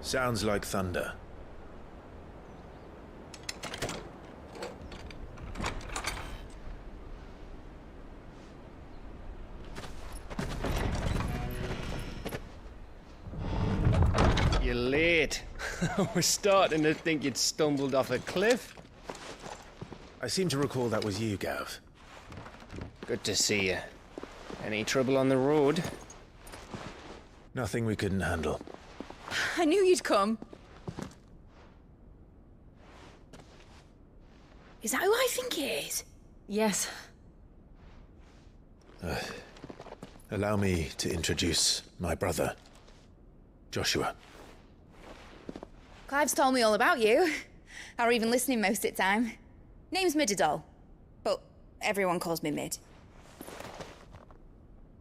Sounds like thunder. You're late. I was starting to think you'd stumbled off a cliff. I seem to recall that was you, Gav. Good to see you. Any trouble on the road? Nothing we couldn't handle. I knew you'd come. Is that who I think it is? Yes. Allow me to introduce my brother, Joshua. Clive's told me all about you. Or even listening most of the time. Name's Midadol, but everyone calls me Mid.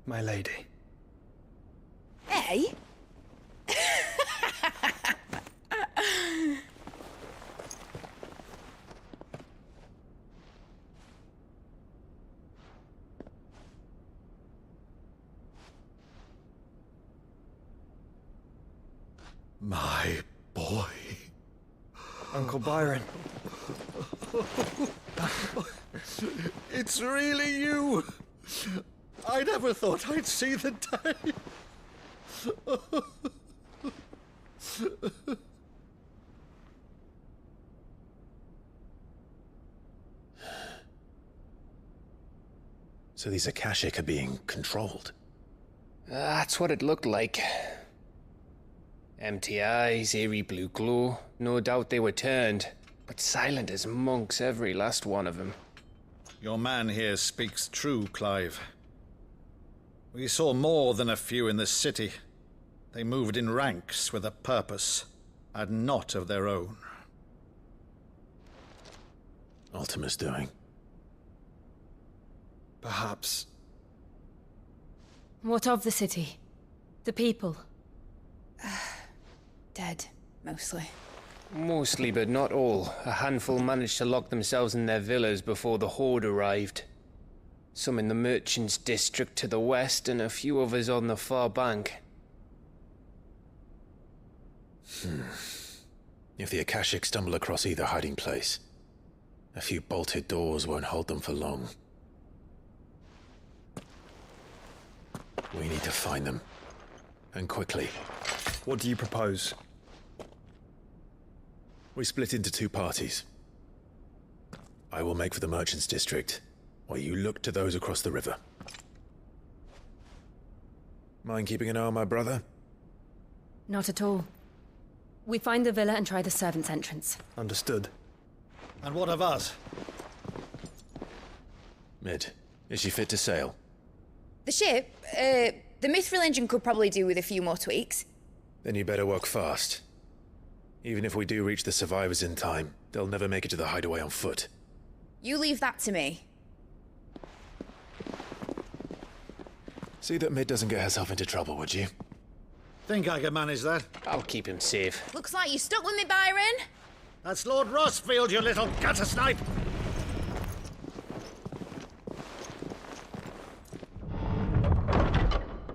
My lady. Hey? My boy. Uncle Byron. It's really you. I never thought I'd see the day. So these Akashic are being controlled. That's what it looked like. Empty eyes, eerie blue glow. No doubt they were turned, but silent as monks, every last one of them. Your man here speaks true, Clive. We saw more than a few in the city. They moved in ranks with a purpose, and not of their own. Ultima's doing. Perhaps. What of the city? The people? Dead, mostly. Mostly, but not all. A handful managed to lock themselves in their villas before the Horde arrived. Some in the Merchants' District to the west, and a few others on the far bank. If the Akashic stumble across either hiding place, a few bolted doors won't hold them for long. We need to find them. And quickly. What do you propose? We split into two parties. I will make for the Merchants' District, while you look to those across the river. Mind keeping an eye on my brother? Not at all. We find the villa and try the servants' entrance. Understood. And what of us? Mid, is she fit to sail? The ship, the Mithril engine could probably do with a few more tweaks. Then you better work fast. Even if we do reach the survivors in time, they'll never make it to the hideaway on foot. You leave that to me. See that Mid doesn't get herself into trouble, would you? Think I can manage that? I'll keep him safe. Looks like you stuck with me, Byron. That's Lord Rossfield, you little gutter snipe!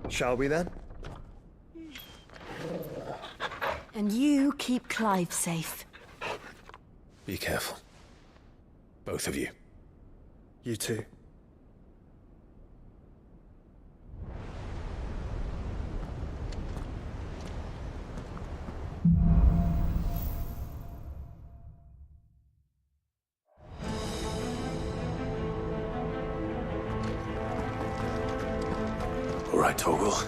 Shall we then? And you keep Clive safe. Be careful. Both of you. You too. All right, Torgal.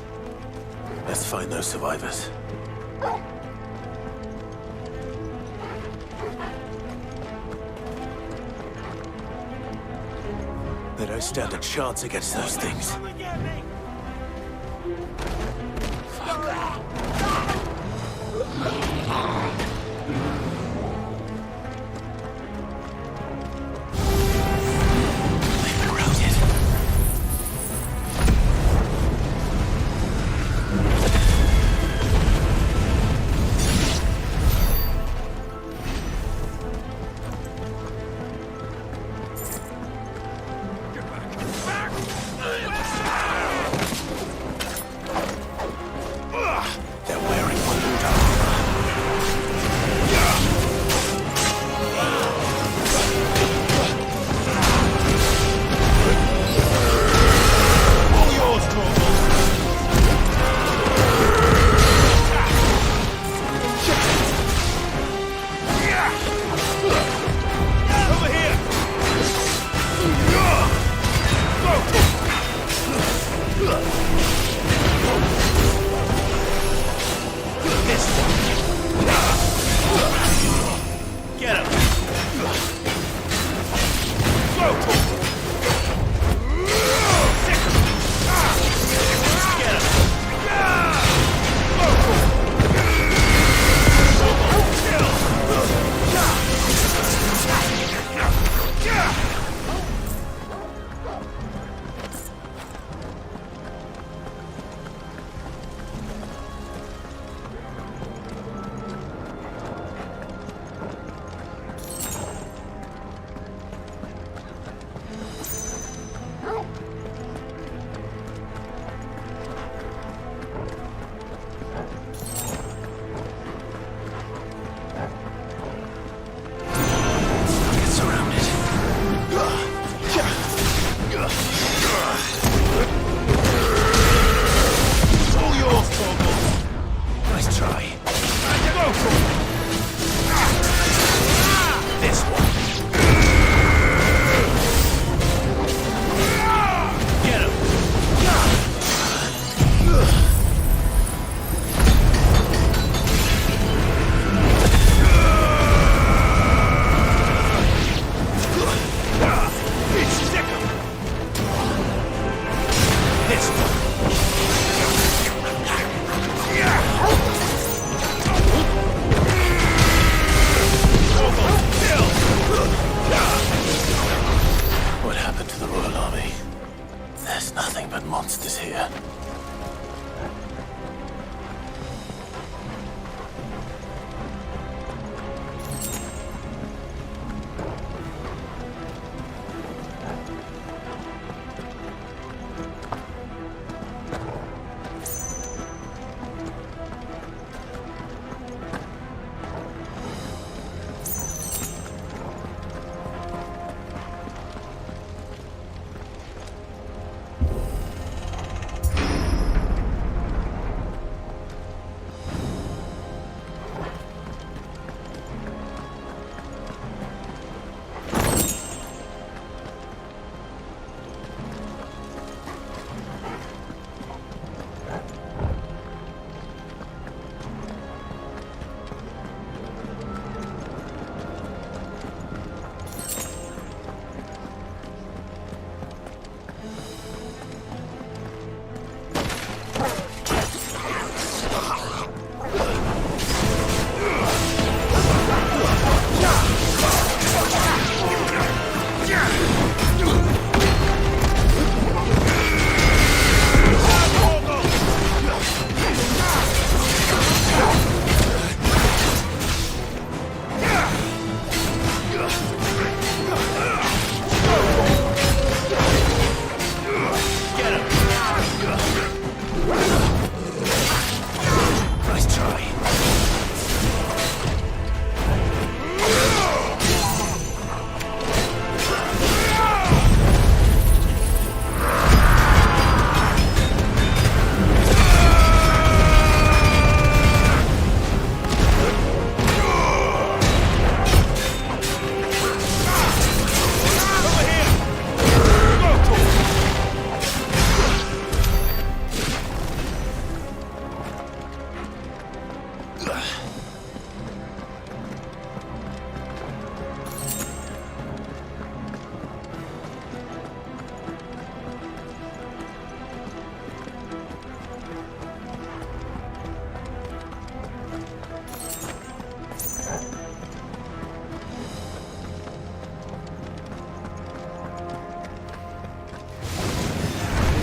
Let's find those survivors. They don't stand a chance against those things. the Royal Army. There's nothing but monsters here.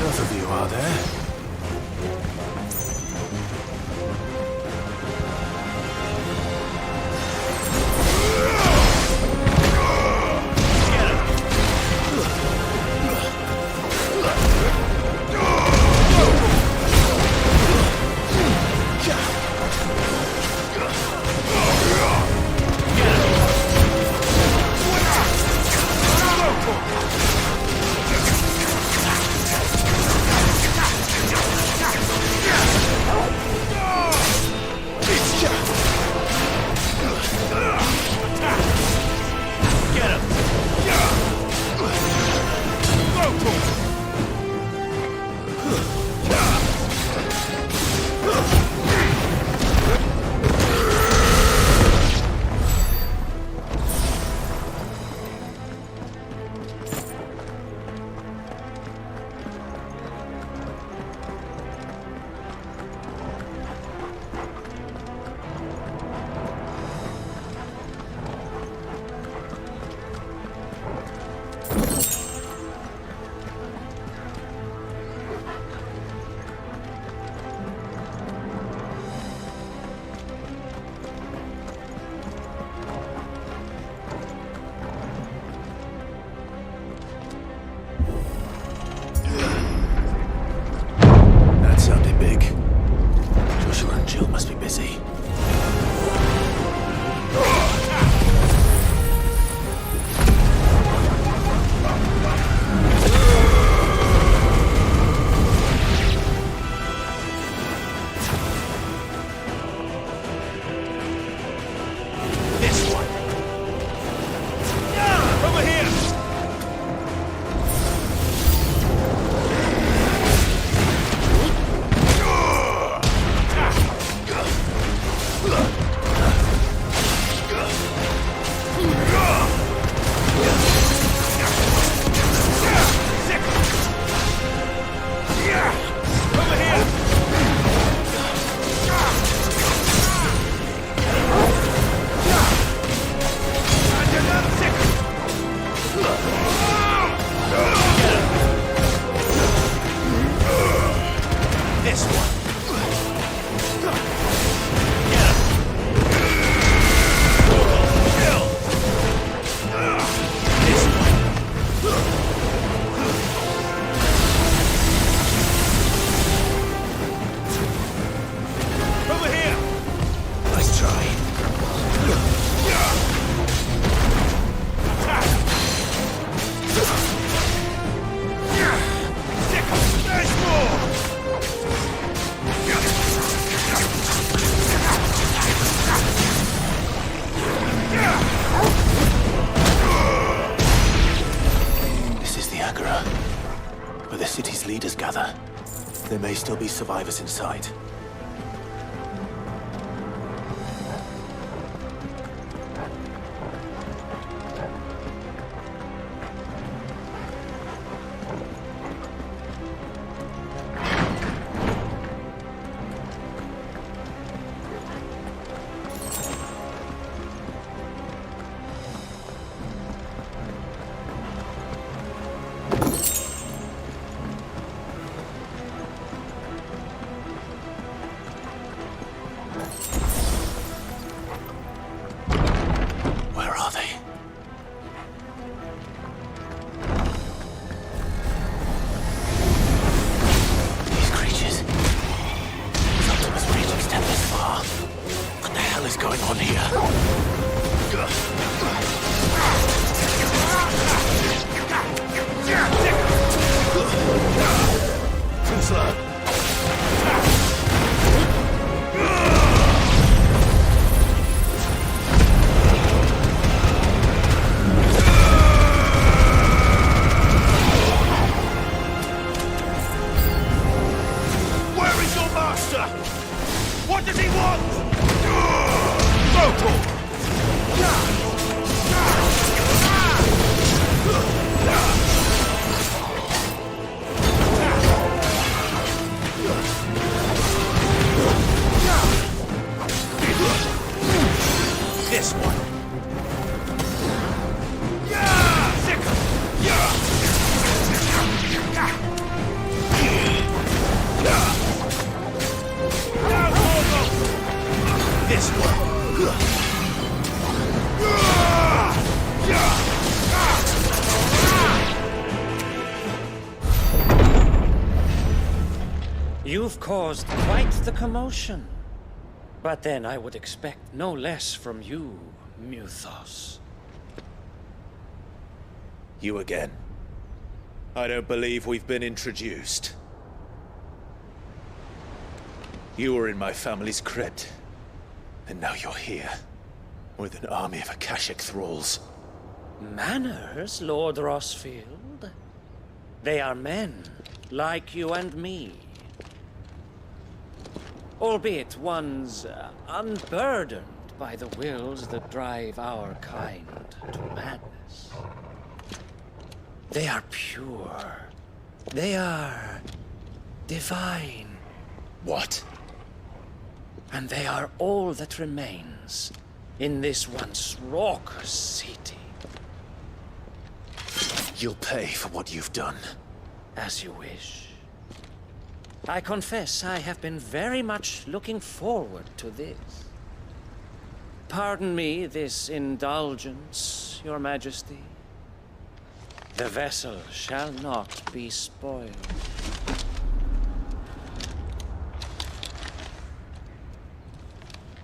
Enough of you, are there? conqueror. But the city's leaders gather. There may still be survivors inside. You've caused quite the commotion. But then I would expect no less from you, Muthos. You again. I don't believe we've been introduced. You were in my family's crypt, and now you're here, with an army of Akashic thralls. Manners, Lord Rossfield? They are men, like you and me. Albeit ones unburdened by the wills that drive our kind to madness. They are pure. They are divine. What? And they are all that remains in this once raucous city. You'll pay for what you've done. As you wish. I confess I have been very much looking forward to this. Pardon me this indulgence, Your Majesty. The vessel shall not be spoiled.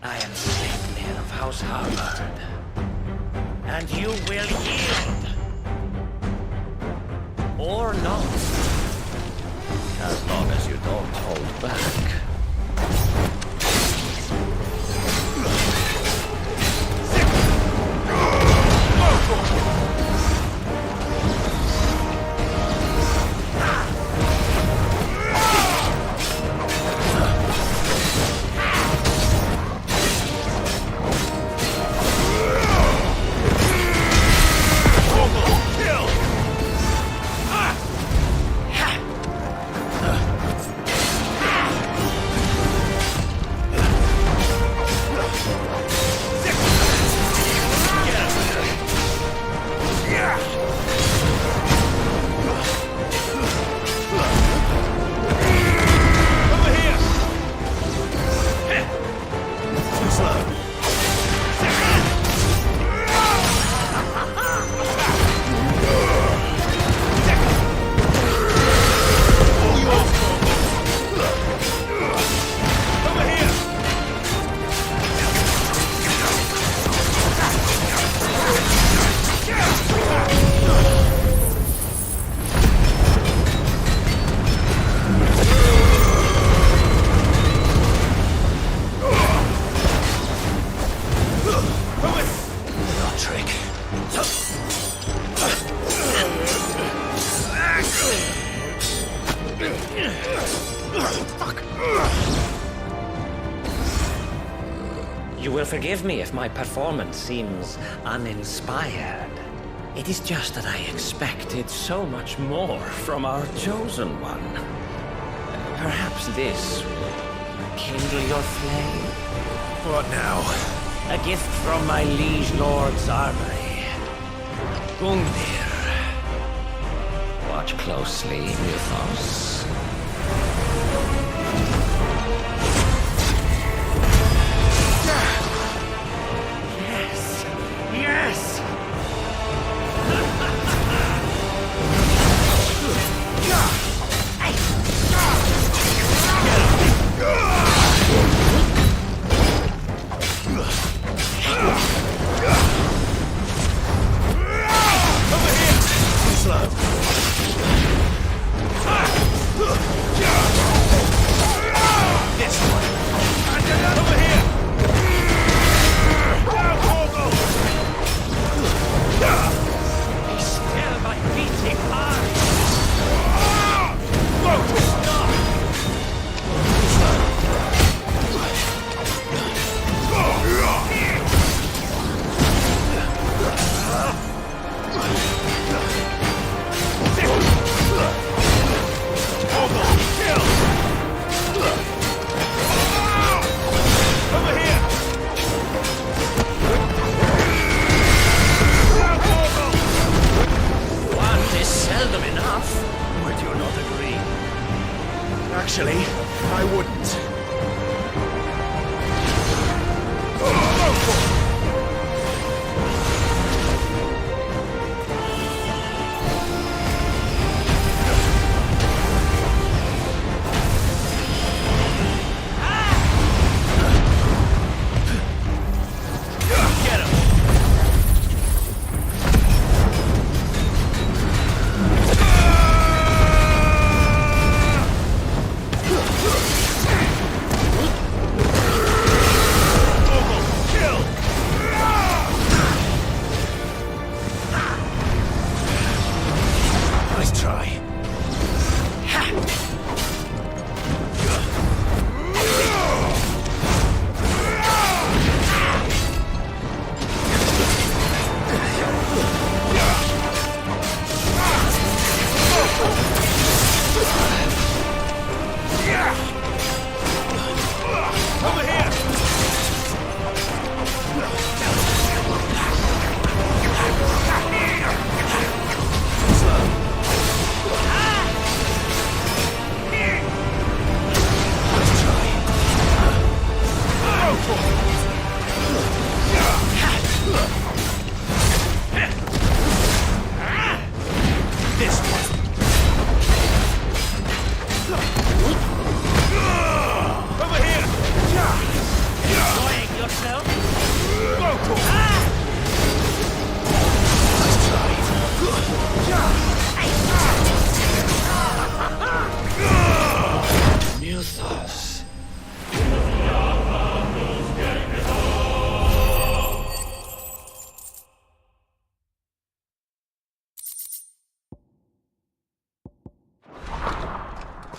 I am Sleipnir of House Harvard, and you will yield. Or not. As long as you don't hold back. You will forgive me if my performance seems uninspired. It is just that I expected so much more from our chosen one. Perhaps this will kindle your flame? What now? A gift from my liege lord's armory. Gungnir. Watch closely, Mythos. Yes! Yes! Actually, I wouldn't.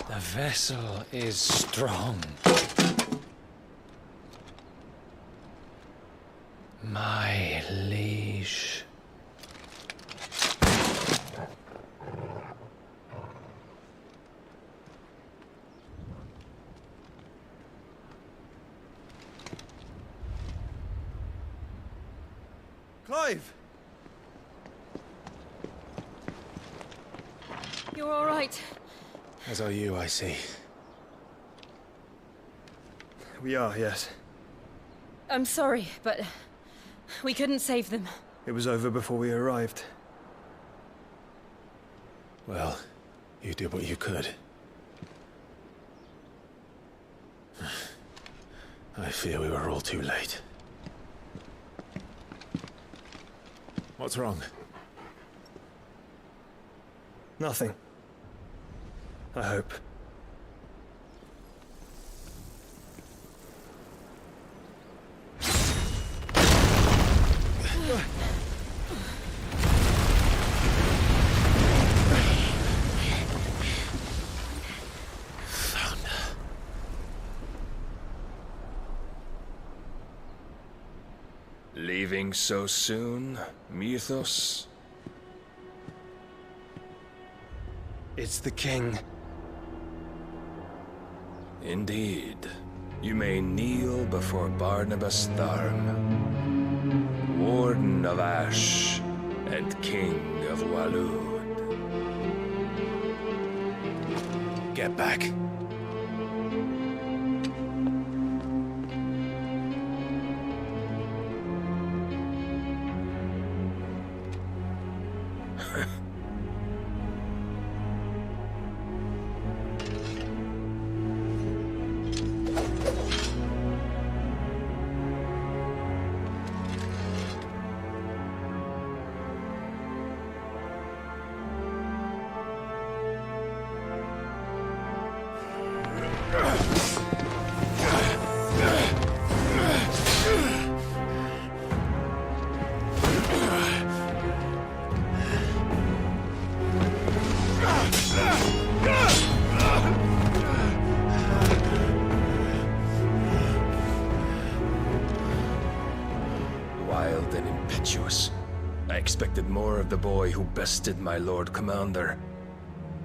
The vessel is strong. My liege. Clive! You're all right. As are you, I see. We are, yes. I'm sorry, but we couldn't save them. It was over before we arrived. Well, you did what you could. I fear we were all too late. What's wrong? Nothing. I hope. Leaving so soon, Mythos? It's the king. Indeed. You may kneel before Barnabas Tharm, Warden of Ash and King of Walud. Get back. Wild and impetuous. I expected more of the boy who bested my Lord Commander.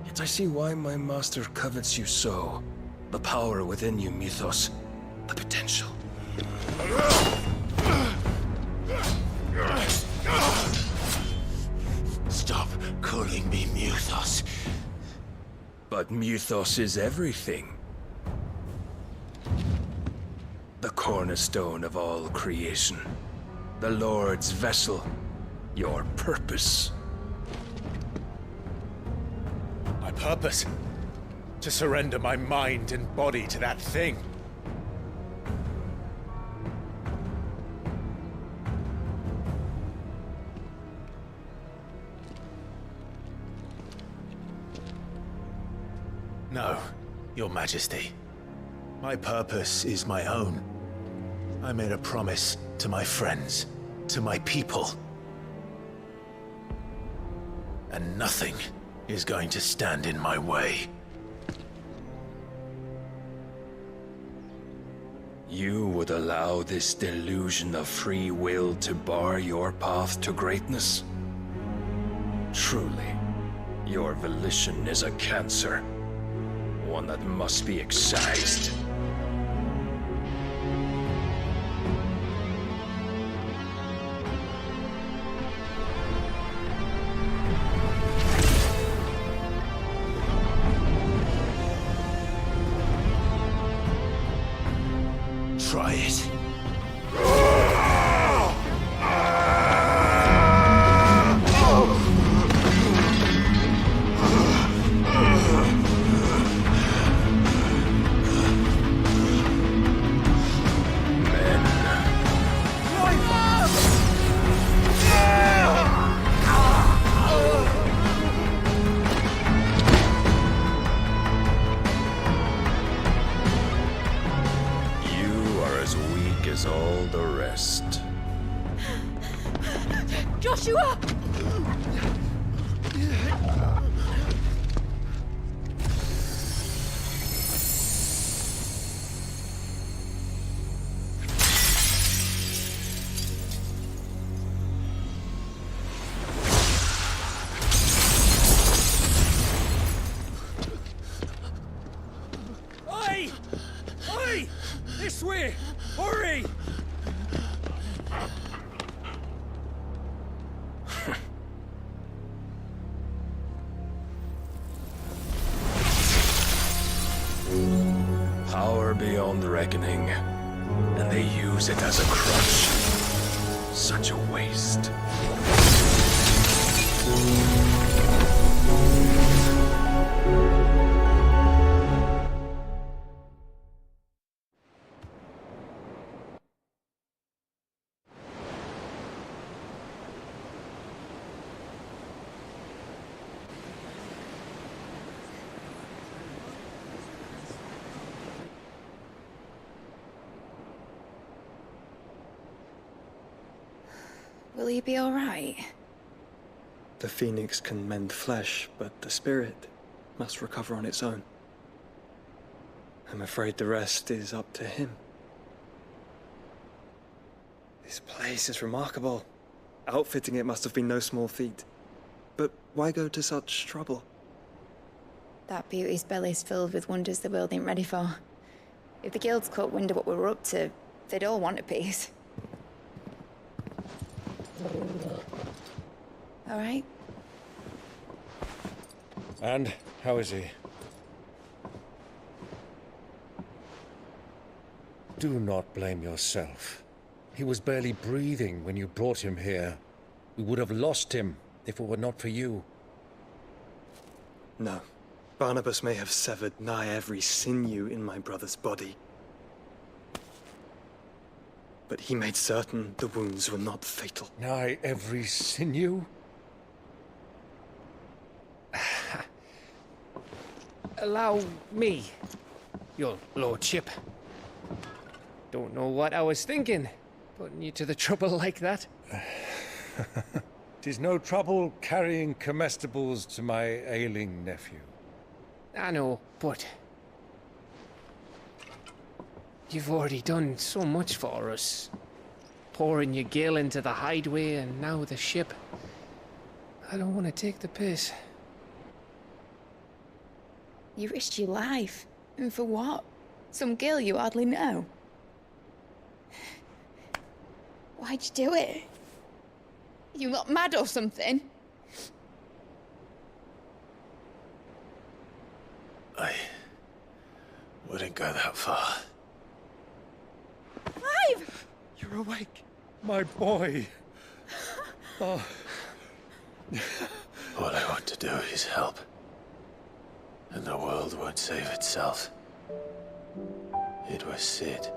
Yet I see why my master covets you so. The power within you, Mythos. The potential. Stop calling me Mythos. But Mythos is everything. The cornerstone of all creation. The Lord's vessel. Your purpose. My purpose? To surrender my mind and body to that thing. No, Your Majesty. My purpose is my own. I made a promise to my friends, to my people. And nothing is going to stand in my way. You would allow this delusion of free will to bar your path to greatness? Truly, your volition is a cancer. One that must be excised. Try it. All the rest. Joshua! Oi! Oi! This way! Hurry! Power beyond reckoning, and they use it as a crutch. Such a waste. Will he be all right? The phoenix can mend flesh, but the spirit must recover on its own. I'm afraid the rest is up to him. This place is remarkable. Outfitting it must have been no small feat. But why go to such trouble? That beauty's belly's filled with wonders the world ain't ready for. If the guilds caught wind of what we were up to, they'd all want a piece. All right? And how is he? Do not blame yourself. He was barely breathing when you brought him here. We would have lost him if it were not for you. No. Barnabas may have severed nigh every sinew in my brother's body. But he made certain the wounds were not fatal. Nigh every sinew? Allow me, your lordship. Don't know what I was thinking, putting you to the trouble like that. 'Tis no trouble carrying comestibles to my ailing nephew. I know, but you've already done so much for us. Pouring your gil into the hideaway and now the ship. I don't want to take the piss. You risked your life. And for what? Some girl you hardly know. Why'd you do it? You not mad or something? I wouldn't go that far. Clive! You're awake. My boy! Oh. All I want to do is help. And the world won't save itself. It was Sid.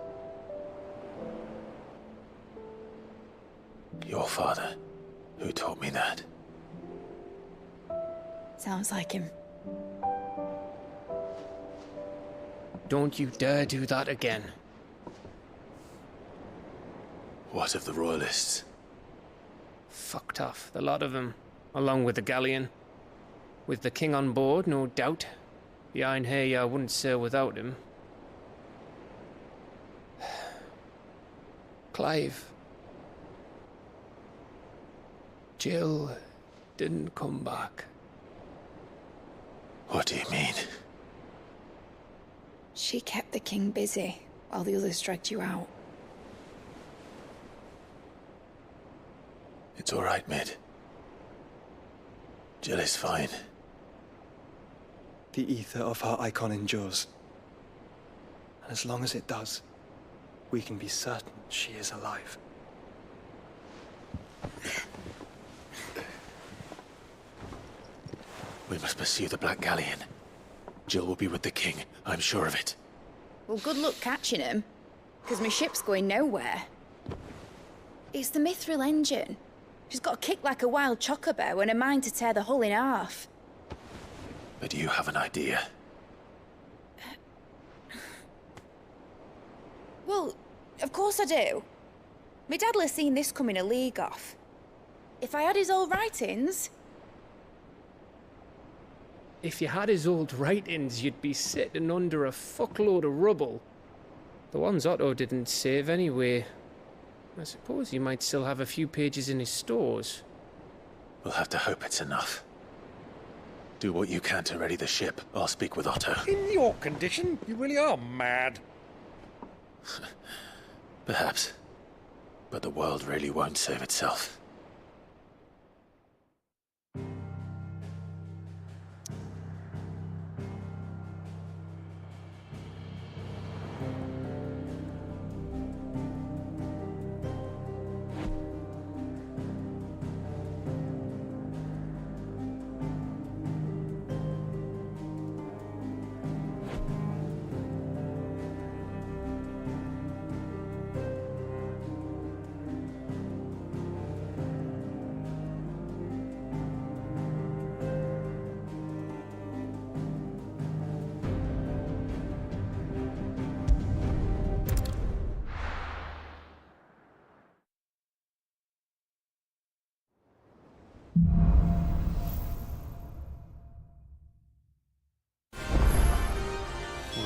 Your father, who taught me that. Sounds like him. Don't you dare do that again. What of the Royalists? Fucked off, the lot of them, along with the galleon. With the king on board, no doubt. Behind here, I wouldn't sail without him. Clive. Jill didn't come back. What do you mean? She kept the king busy while the others dragged you out. It's all right, Mid. Jill is fine. The ether of her icon endures. And as long as it does, we can be certain she is alive. We must pursue the Black Galleon. Jill will be with the king, I'm sure of it. Well, good luck catching him, because my ship's going nowhere. It's the Mithril engine. She's got a kick like a wild chocobo and a mind to tear the hull in half. But you have an idea. Well, of course I do. My dad'll have seen this coming a league off. If I had his old writings... If you had his old writings, you'd be sitting under a fuckload of rubble. The ones Otto didn't save anyway. I suppose you might still have a few pages in his stores. We'll have to hope it's enough. Do what you can to ready the ship. I'll speak with Otto. In your condition, you really are mad. Perhaps. But the world really won't save itself.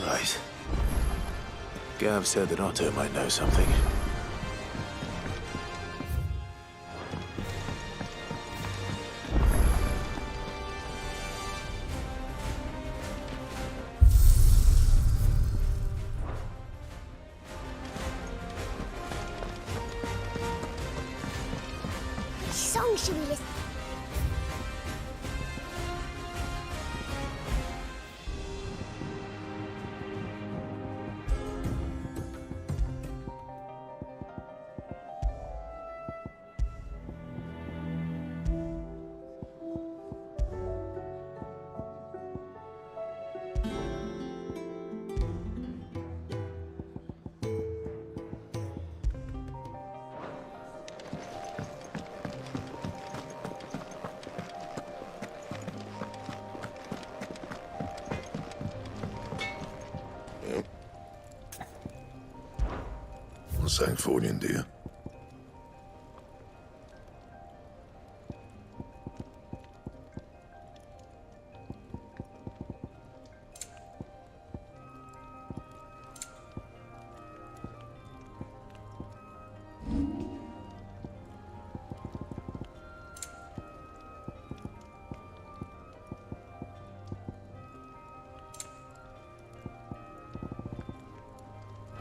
Right. Gav said that Otto might know something. should we listen? Something for you, dear.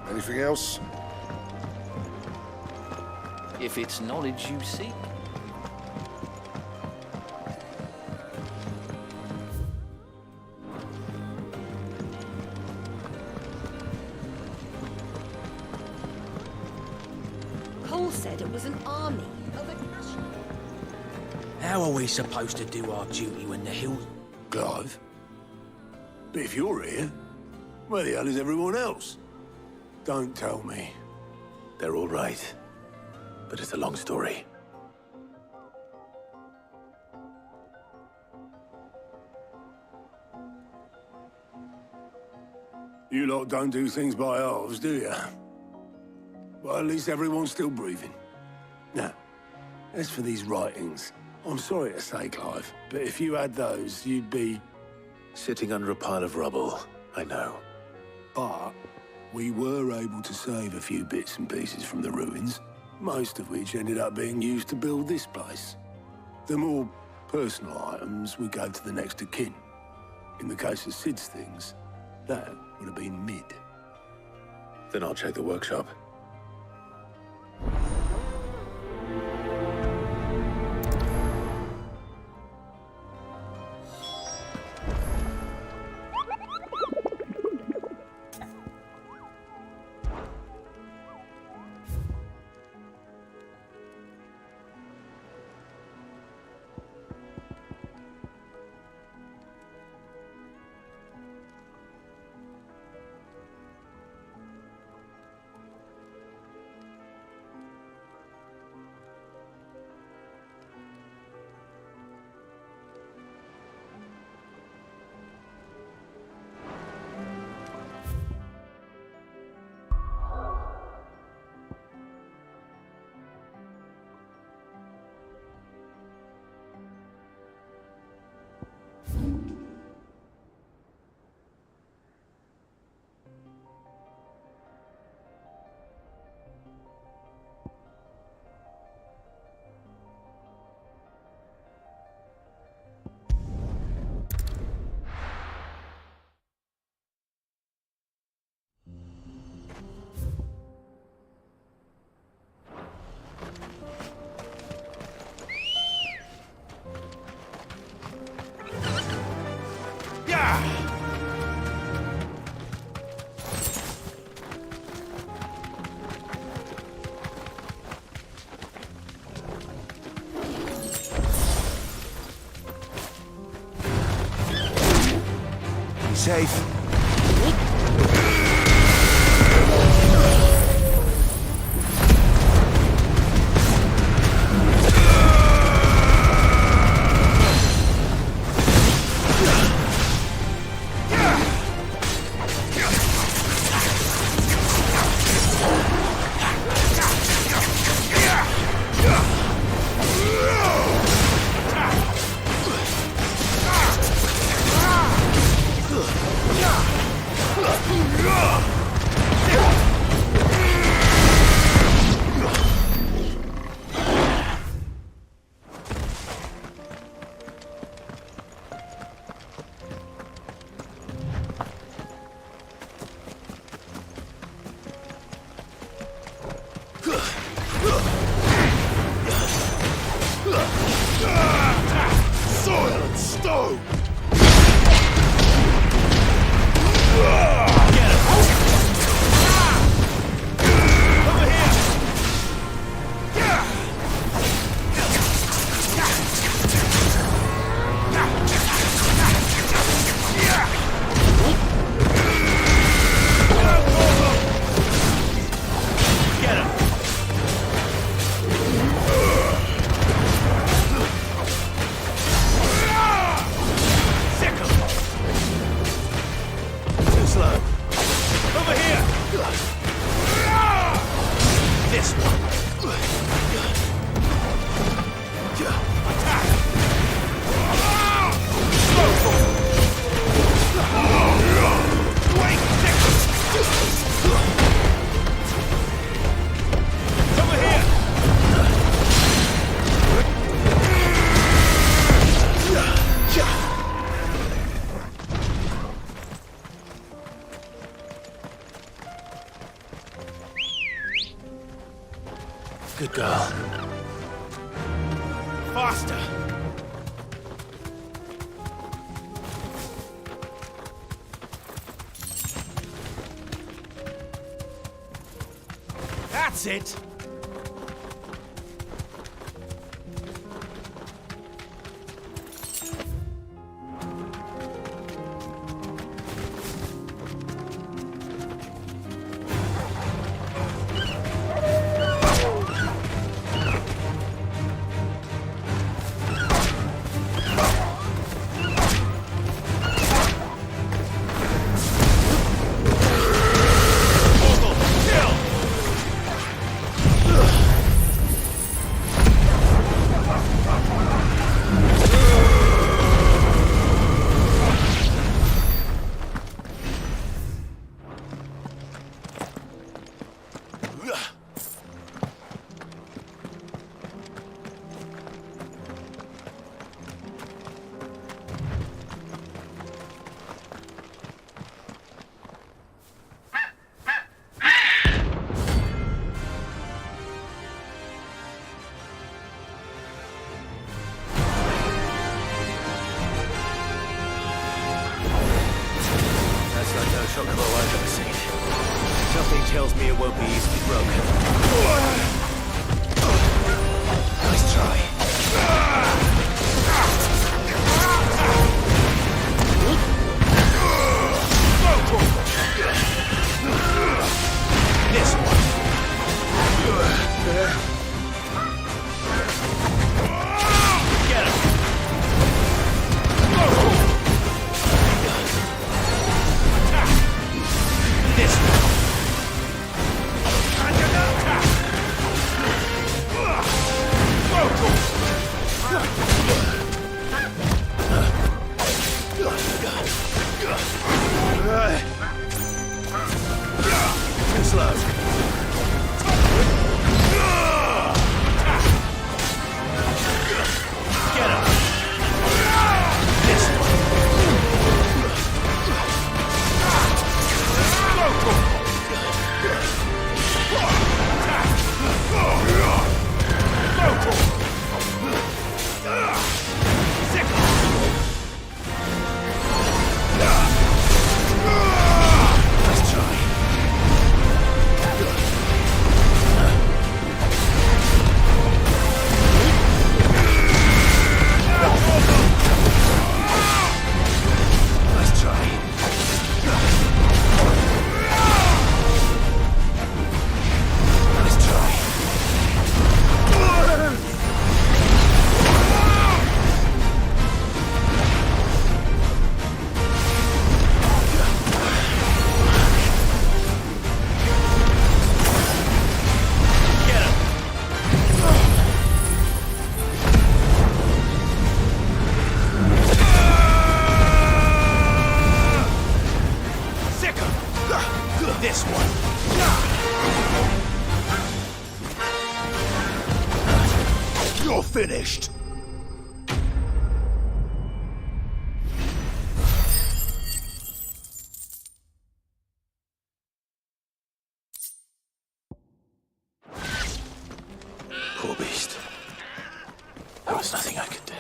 Anything else? If it's knowledge you seek. Cole said it was an army of a... How are we supposed to do our duty when the hills... Clive? But if you're here, where the hell is everyone else? Don't tell me. They're all right. But it's a long story. You lot don't do things by halves, do you? Well, at least everyone's still breathing. Now, as for these writings, I'm sorry to say, Clive, but if you had those, you'd be... Sitting under a pile of rubble, I know. But we were able to save a few bits and pieces from the ruins, most of which ended up being used to build this place. The more personal items would go to the next of kin. In the case of Sid's things, that would have been mid. Then I'll check the workshop. Safe. Yeah! Good girl. Faster! That's it! Something tells me it won't be easily broken. Nice try. This one. Get him. This one. Too slow. Get him. This one. Nice try. Nice try. Nice try. Get him. Sicker. This one. You're finished. Poor beast. There was nothing I could do.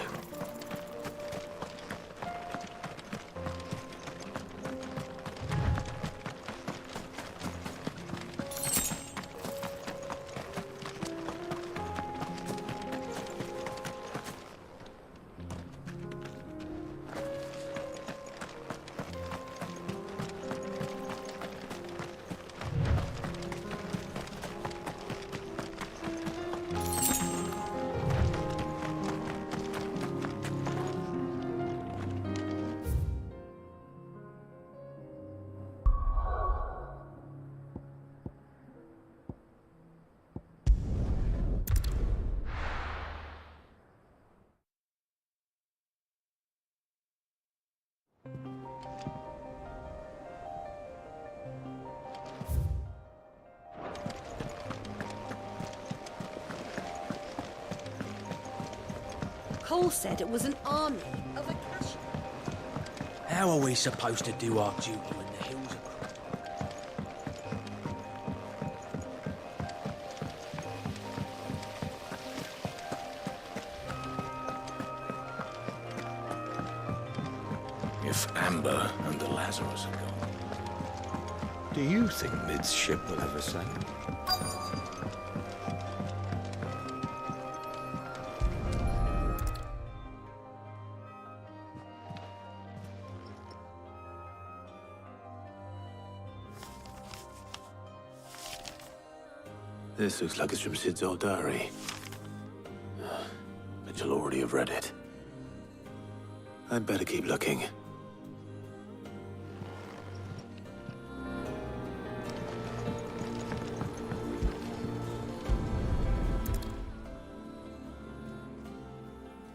Cole said it was an army of a cash. How are we supposed to do our duty when the hills are... and the Lazarus are gone. Do you think Mid's ship will ever sail? This looks like it's from Sid's old diary. But you'll already have read it. I'd better keep looking.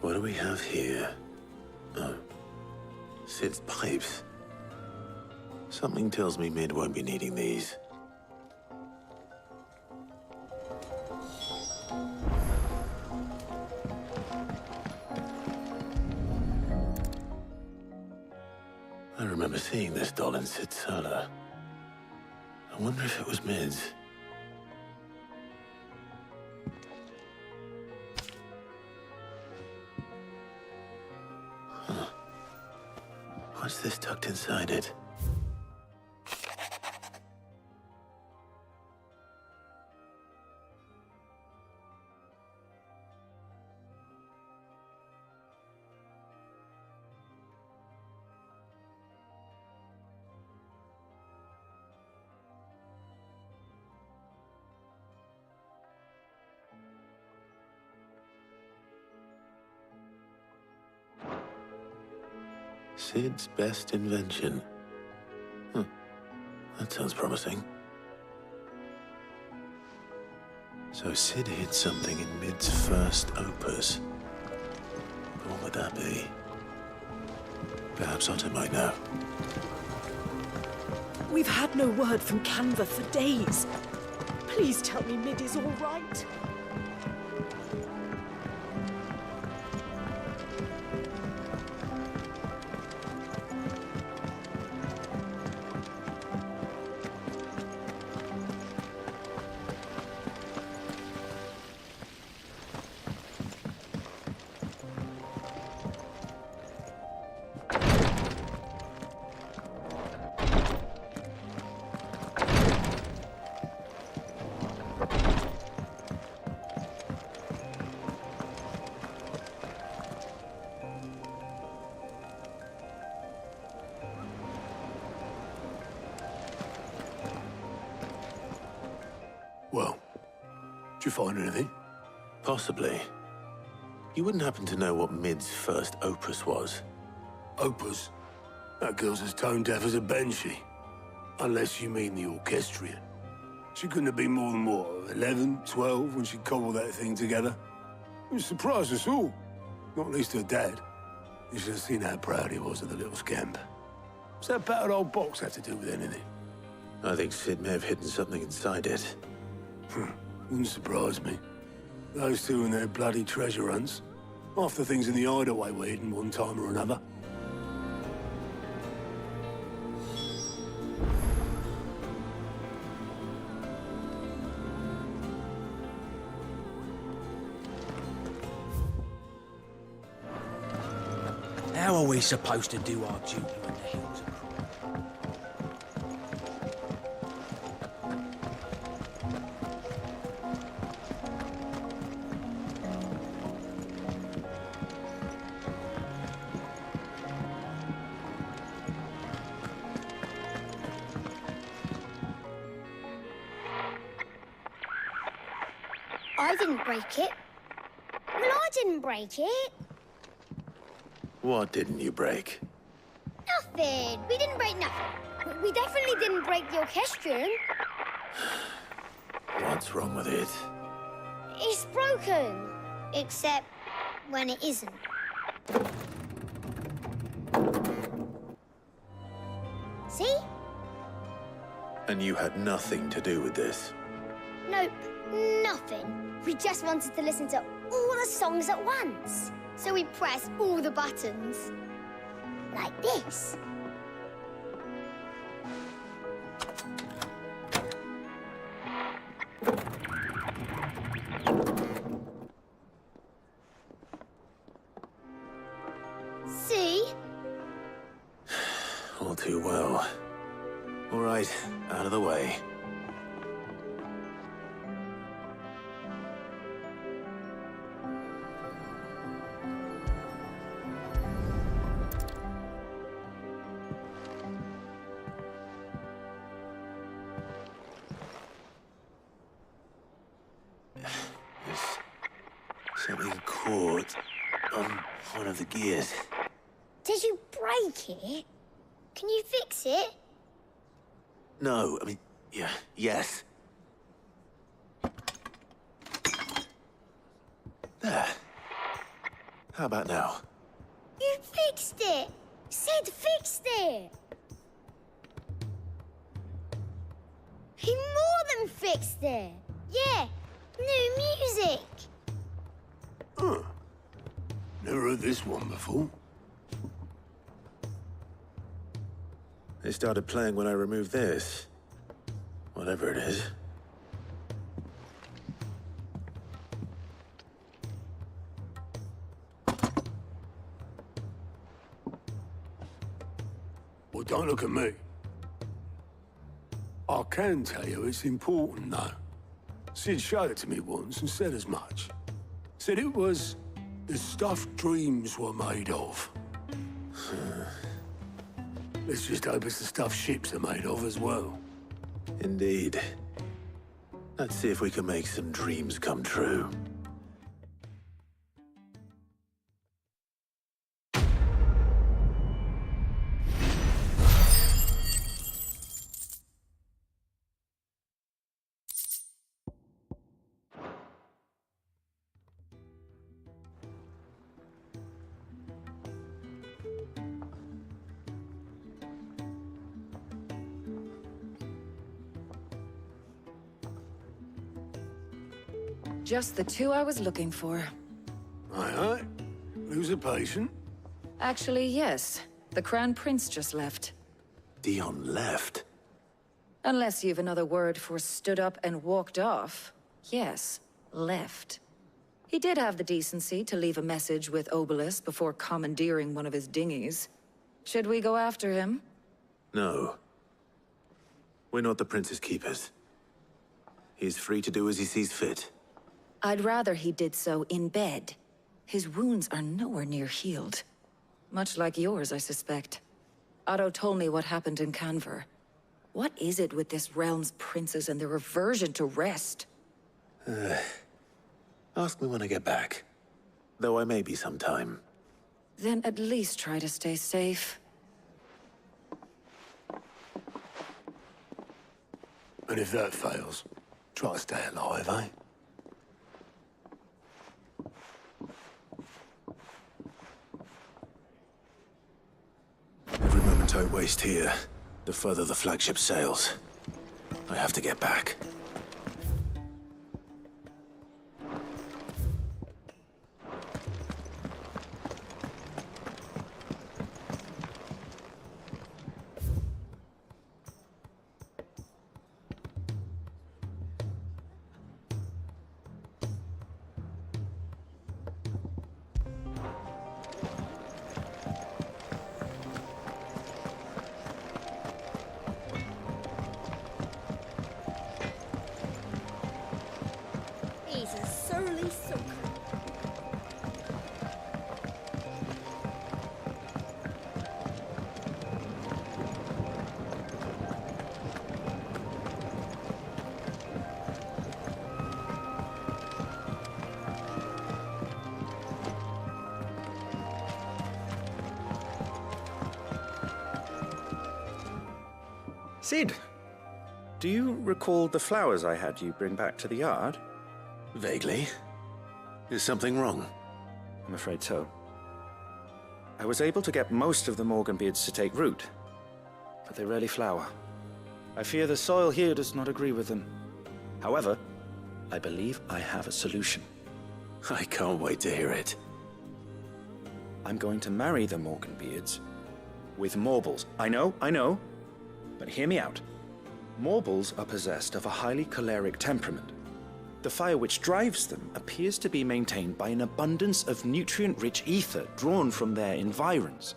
What do we have here? Oh. Sid's pipes. Something tells me Mid won't be needing these. I remember seeing this doll in Sid's cellar. I wonder if it was Mid's. Huh. What's this tucked inside it? Sid's best invention. That sounds promising. So Sid hid something in Mid's first opus. What would that be? Perhaps Otto might know. We've had no word from Canva for days. Please tell me Mid is all right. Well, did you find anything? Possibly. You wouldn't happen to know what Mid's first opus was? Opus? That girl's as tone deaf as a banshee. Unless you mean the orchestrion. She couldn't have been more than, what, 11, 12 when she cobbled that thing together? It surprised us all. Not least her dad. You should have seen how proud he was of the little scamp. What's that battered old box have to do with anything? I think Sid may have hidden something inside it. Wouldn't surprise me. Those two and their bloody treasure hunts. Half the things in the hideaway were hidden one time or another. How are we supposed to do our duty when the hills are cruel? I didn't break it. Well, I didn't break it. What didn't you break? Nothing. We didn't break nothing. We definitely didn't break the orchestrion. What's wrong with it? It's broken. Except when it isn't. See? And you had nothing to do with this? Nope, nothing. We just wanted to listen to all the songs at once. So we pressed all the buttons. Like this. See? All too too well. All right, out of the way. Something caught on one of the gears. Did you break it? Can you fix it? No, I mean, yes. There. How about now? You fixed it! Sid fixed it! He more than fixed it! Yeah, new music! Huh. Never heard this one before. They started playing when I removed this. Whatever it is. Well, don't look at me. I can tell you it's important, though. Sid showed it to me once and said as much. Said it was the stuff dreams were made of. Let's just hope it's the stuff ships are made of as well. Indeed. Let's see if we can make some dreams come true. Just the two I was looking for. Aye. Lose a patient? Actually, yes. The Crown Prince just left. Dion left? Unless you've another word for stood up and walked off. Yes, left. He did have the decency to leave a message with Obelisk before commandeering one of his dinghies. Should we go after him? No. We're not the Prince's keepers. He's free to do as he sees fit. I'd rather he did so in bed. His wounds are nowhere near healed. Much like yours, I suspect. Otto told me what happened in Canver. What is it with this realm's princes and their aversion to rest? Ask me when I get back. Though I may be sometime. Then at least try to stay safe. And if that fails, try to stay alive, eh? Every moment I waste here, the further the flagship sails. I have to get back. He's a surly soaker. Sid, do you recall the flowers I had you bring back to the yard? Vaguely. Is something wrong? I'm afraid so. I was able to get most of the Morganbeards to take root, but they rarely flower. I fear the soil here does not agree with them. However, I believe I have a solution. I can't wait to hear it. I'm going to marry the Morganbeards with Morbles. I know, but hear me out. Morbles are possessed of a highly choleric temperament. The fire which drives them appears to be maintained by an abundance of nutrient-rich ether drawn from their environs.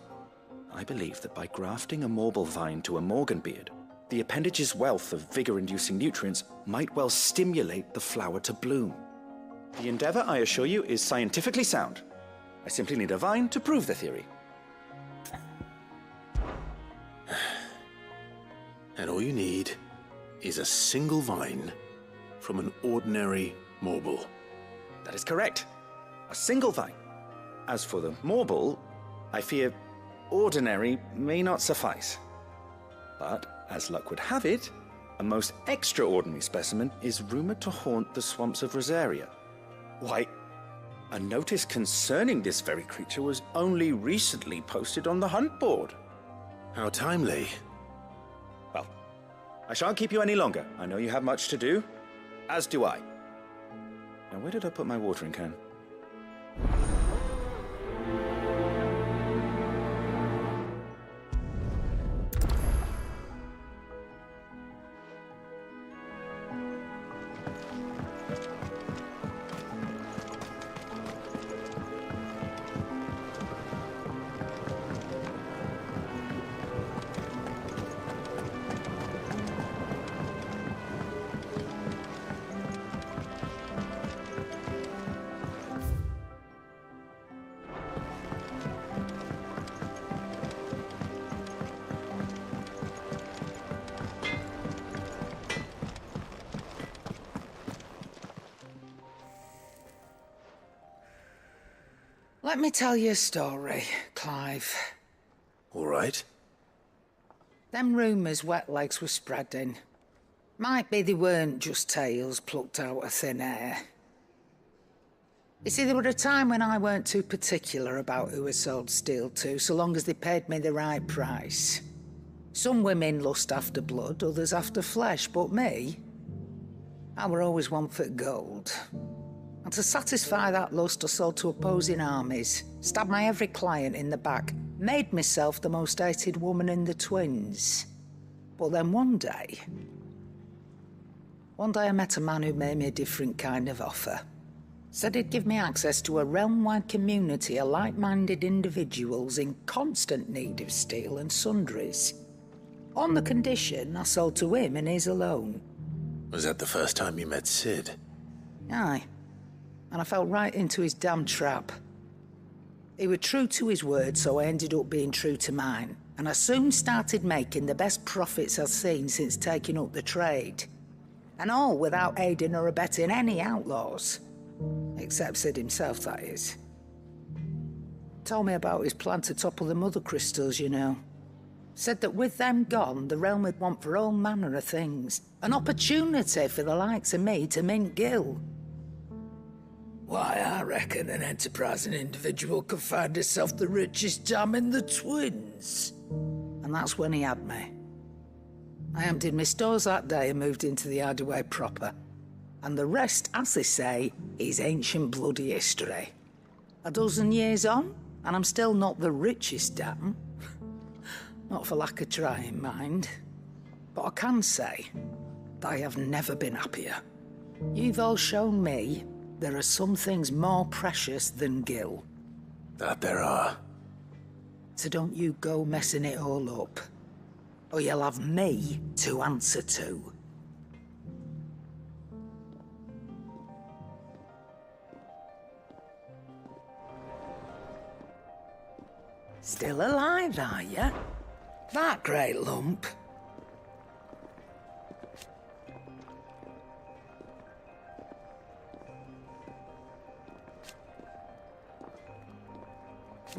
I believe that by grafting a Morble vine to a Morganbeard, the appendage's wealth of vigor-inducing nutrients might well stimulate the flower to bloom. The endeavor, I assure you, is scientifically sound. I simply need a vine to prove the theory. And all you need is a single vine from an ordinary Morble. That is correct. A single vine. As for the Morble, I fear ordinary may not suffice. But, as luck would have it, a most extraordinary specimen is rumored to haunt the swamps of Rosaria. Why, a notice concerning this very creature was only recently posted on the hunt board. How timely. Well, I shan't keep you any longer. I know you have much to do, as do I. Now, where did I put my watering can? Let me tell you a story, Clive. All right. Them rumours Wetlegs were spreading. Might be they weren't just tales plucked out of thin air. You see, there were a time when I weren't too particular about who I sold steel to, so long as they paid me the right price. Some women lust after blood, others after flesh, but me, I were always one for gold. And to satisfy that lust, I sold to opposing armies, stabbed my every client in the back, made myself the most hated woman in the twins. But then one day I met a man who made me a different kind of offer. Said he'd give me access to a realm-wide community of like-minded individuals in constant need of steel and sundries. On the condition I sold to him and his alone. Was that the first time you met Sid? Aye. And I fell right into his damn trap. He was true to his word, so I ended up being true to mine. And I soon started making the best profits I've seen since taking up the trade. And all without aiding or abetting any outlaws. Except Sid himself, that is. Told me about his plan to topple the mother crystals, you know. Said that with them gone, the realm would want for all manner of things. An opportunity for the likes of me to mint gil. Why, I reckon an enterprising individual could find himself the richest dam in the twins. And that's when he had me. I emptied my stores that day and moved into the Hideaway proper. And the rest, as they say, is ancient bloody history. A dozen years on, and I'm still not the richest dam. Not for lack of trying, mind. But I can say that I have never been happier. You've all shown me there are some things more precious than gil. That there are. So don't you go messing it all up, or you'll have me to answer to. Still alive, are you? That great lump.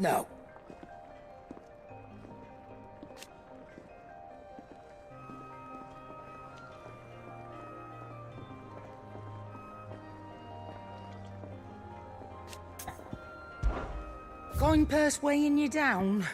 No. Coin purse weighing you down?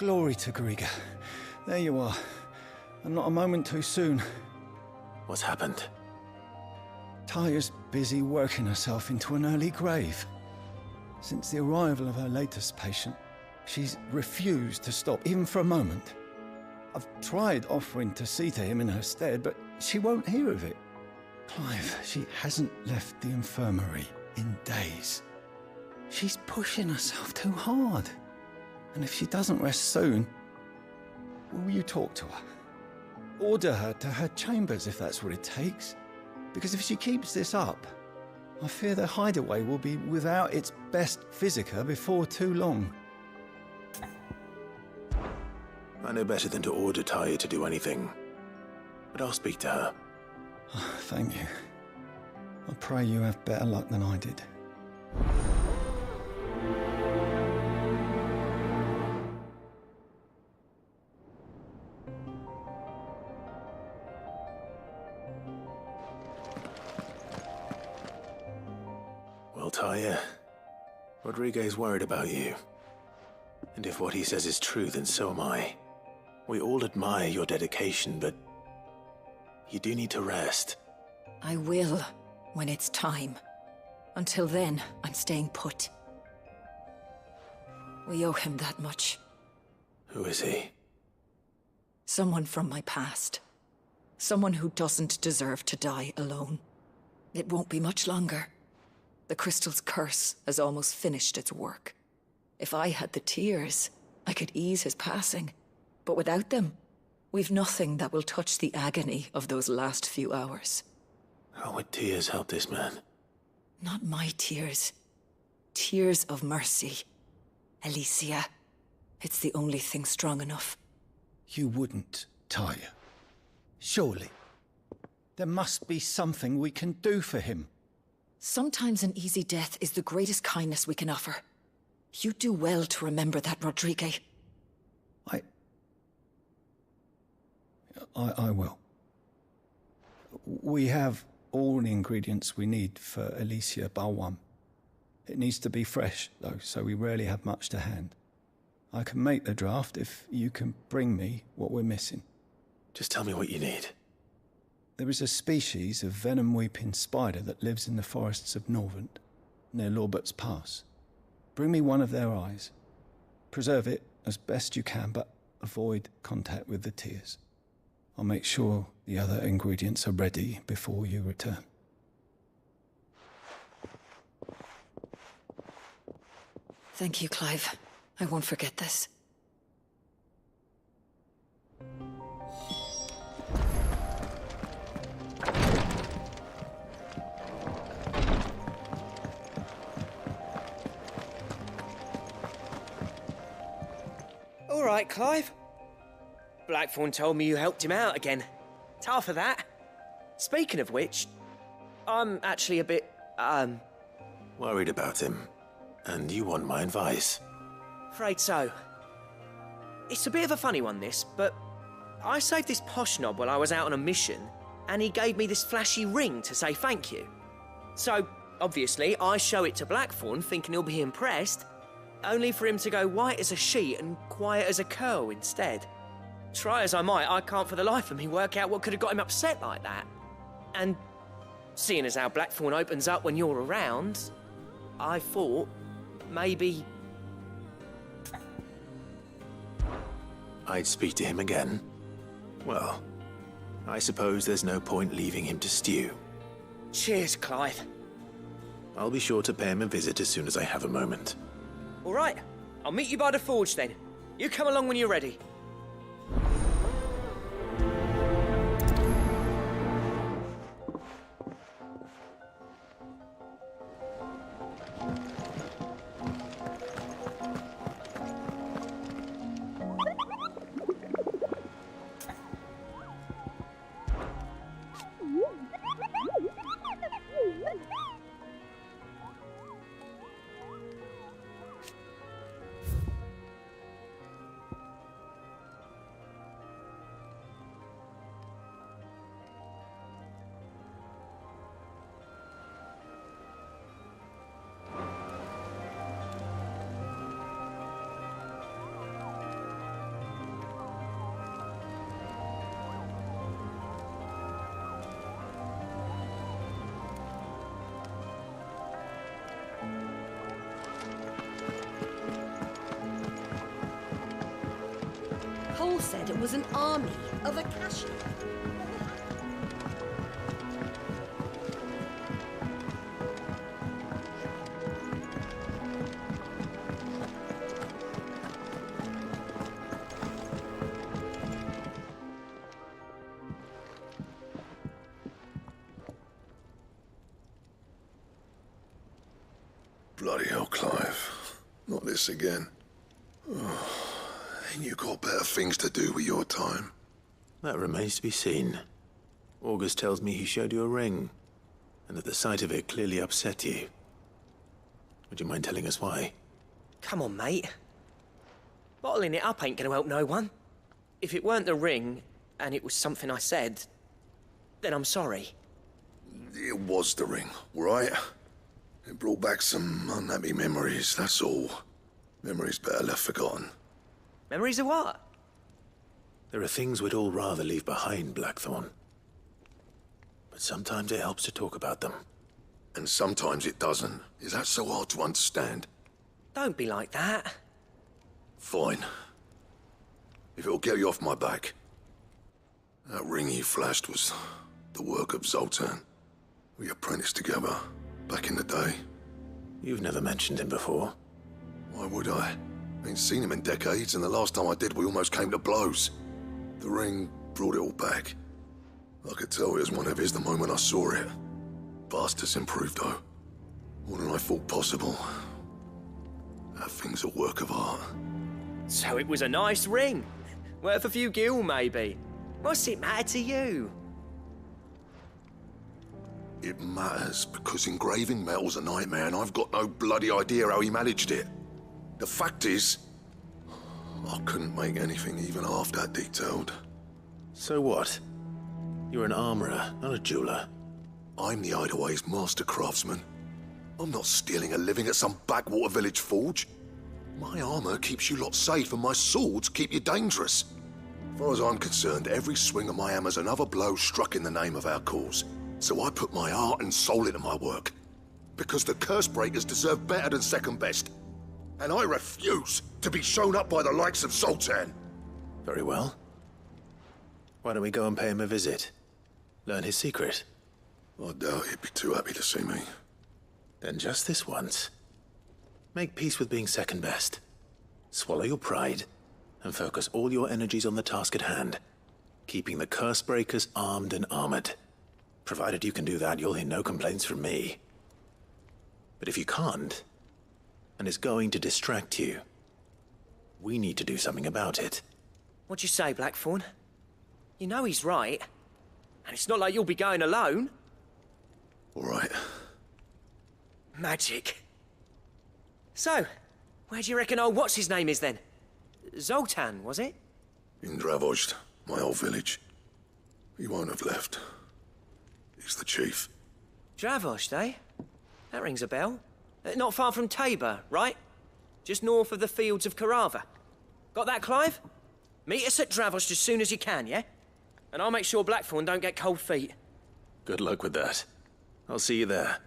Glory to Griga. There you are. And not a moment too soon. What's happened? Taya's busy working herself into an early grave. Since the arrival of her latest patient, she's refused to stop, even for a moment. I've tried offering to see to him in her stead, but she won't hear of it. Clive, she hasn't left the infirmary in days. She's pushing herself too hard. And if she doesn't rest soon, will you talk to her? Order her to her chambers if that's what it takes. Because if she keeps this up, I fear the hideaway will be without its best physica before too long. I know better than to order Taya to do anything. But I'll speak to her. Thank you. I pray you have better luck than I did. Well, Taya, Rodriguez worried about you. And if what he says is true, then so am I. We all admire your dedication, but you do need to rest. I will, when it's time. Until then, I'm staying put. We owe him that much. Who is he? Someone from my past. Someone who doesn't deserve to die alone. It won't be much longer. The crystal's curse has almost finished its work. If I had the tears, I could ease his passing. But without them, we've nothing that will touch the agony of those last few hours. How would tears help this man? Not my tears. Tears of mercy. Alicia. It's the only thing strong enough. You wouldn't, Taya. Surely. There must be something we can do for him. Sometimes an easy death is the greatest kindness we can offer. You do well to remember that, Rodrigue. I will. We have all the ingredients we need for Alicia Balwam. It needs to be fresh, though, so we rarely have much to hand. I can make the draft if you can bring me what we're missing. Just tell me what you need. There is a species of venom-weeping spider that lives in the forests of Norvent, near Lorbert's Pass. Bring me one of their eyes. Preserve it as best you can, but avoid contact with the tears. I'll make sure the other ingredients are ready before you return. Thank you, Clive. I won't forget this. All right, Clive. Blackthorn told me you helped him out again. Tough of that. Speaking of which, I'm actually a bit, worried about him. And you want my advice? Afraid so. It's a bit of a funny one, this, but I saved this posh knob while I was out on a mission, and he gave me this flashy ring to say thank you. So, obviously, I show it to Blackthorn, thinking he'll be impressed, only for him to go white as a sheet and quiet as a curl instead. Try as I might, I can't for the life of me work out what could have got him upset like that. And seeing as how Blackthorn opens up when you're around, I thought maybe I'd speak to him again. Well, I suppose there's no point leaving him to stew. Cheers, Clive. I'll be sure to pay him a visit as soon as I have a moment. All right, I'll meet you by the forge then. You come along when you're ready. Cole said it was an army of Akashi. Bloody hell, Clive. Not this again. Oh, ain't you got better things to do with your time? That remains to be seen. August tells me he showed you a ring, and that the sight of it clearly upset you. Would you mind telling us why? Come on, mate. Bottling it up ain't gonna help no one. If it weren't the ring, and it was something I said, then I'm sorry. It was the ring, right? It brought back some unhappy memories, that's all. Memories better left forgotten. Memories of what? There are things we'd all rather leave behind, Blackthorn. But sometimes it helps to talk about them. And sometimes it doesn't. Is that so hard to understand? Don't be like that. Fine. If it'll get you off my back. That ring you flashed was the work of Zoltan. We apprenticed together, back in the day. You've never mentioned him before. Why would I? Ain't seen him in decades, and the last time I did, we almost came to blows. The ring brought it all back. I could tell it was one of his the moment I saw it. Bastard's improved, though. More than I thought possible. That thing's a work of art. So it was a nice ring. Worth a few gil, maybe. What's it matter to you? It matters because engraving metal's a nightmare, and I've got no bloody idea how he managed it. The fact is, I couldn't make anything even half that detailed. So what? You're an armorer, not a jeweler. I'm the Hideaway's master craftsman. I'm not stealing a living at some backwater village forge. My armor keeps you lot safe, and my swords keep you dangerous. As far as I'm concerned, every swing of my hammer's another blow struck in the name of our cause. So I put my heart and soul into my work. Because the curse breakers deserve better than second best. And I refuse to be shown up by the likes of Zoltan. Very well. Why don't we go and pay him a visit? Learn his secret. I doubt he'd be too happy to see me. Then just this once. Make peace with being second best. Swallow your pride, and focus all your energies on the task at hand. Keeping the curse breakers armed and armored. Provided you can do that, you'll hear no complaints from me. But if you can't, and it's going to distract you, we need to do something about it. What'd you say, Blackthorn? You know he's right. And it's not like you'll be going alone. All right. Magic. So, where do you reckon old what's-his-name is then? Zoltan, was it? In Dravozd, my old village. He won't have left. He's the chief. Dravozd, eh? That rings a bell. Not far from Tabor, right? Just north of the fields of Karava. Got that, Clive? Meet us at Dravozd as soon as you can, yeah? And I'll make sure Blackthorn don't get cold feet. Good luck with that. I'll see you there.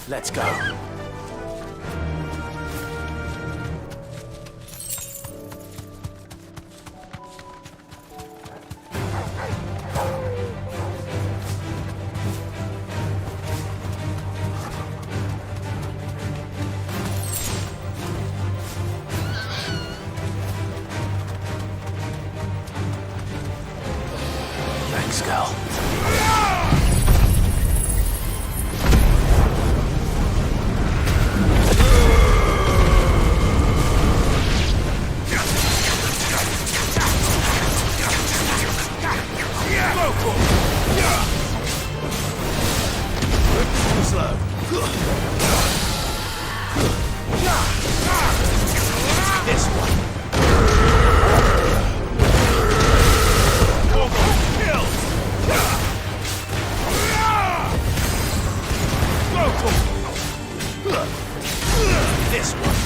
Let's go. Thanks, Gal. This one. Almost killed. This one.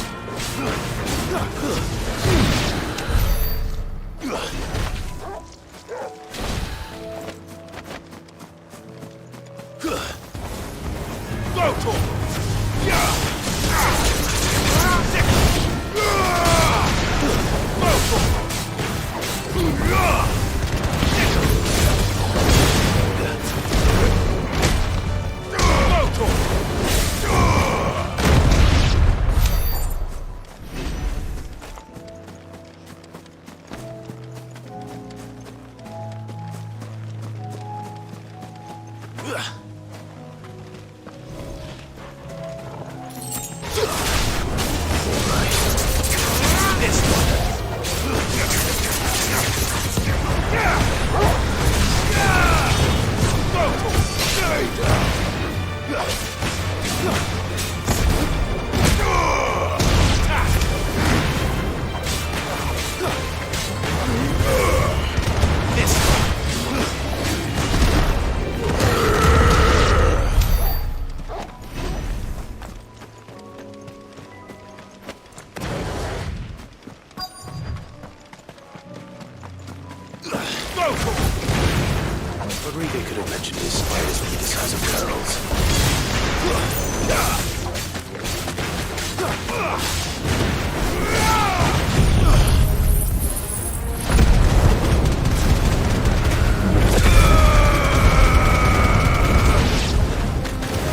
Rodrigo could have mentioned his spiders would be the size of curls.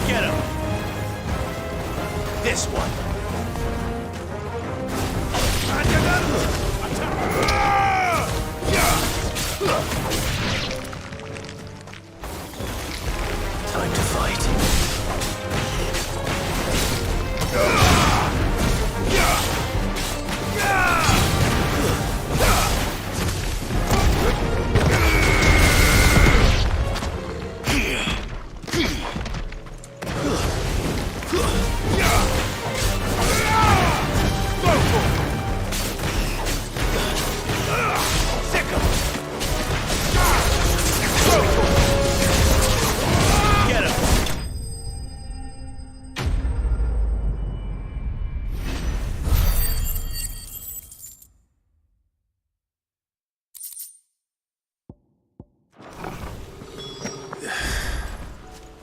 Get him! This one. Time to fight.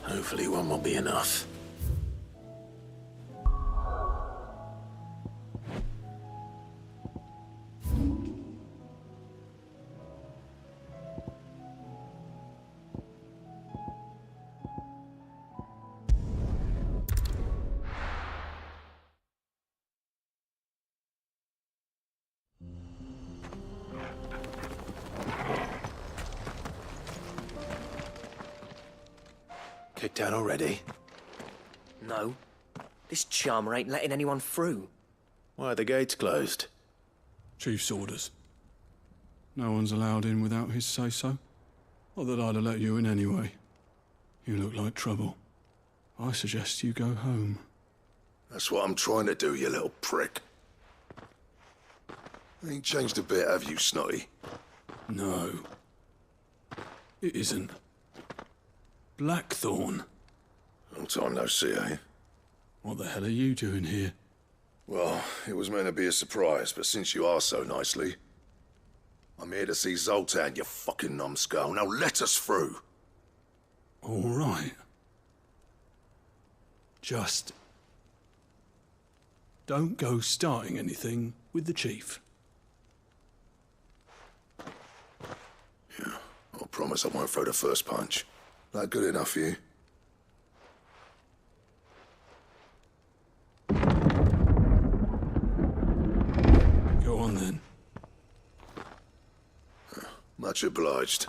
Hopefully one will be enough. Kicked out already? No. This charmer ain't letting anyone through. Why are the gates closed? Chief's orders. No one's allowed in without his say-so. Not that I'd have let you in anyway. You look like trouble. I suggest you go home. That's what I'm trying to do, you little prick. Ain't changed a bit, have you, Snotty? No. It isn't. Blackthorn. Long time no see, eh? What the hell are you doing here? Well, it was meant to be a surprise, but since you are so nicely, I'm here to see Zoltan, you fucking numbskull. Now let us through. All right. Just don't go starting anything with the chief. Yeah, I promise I won't throw the first punch. That good enough for you? Go on then. Much obliged.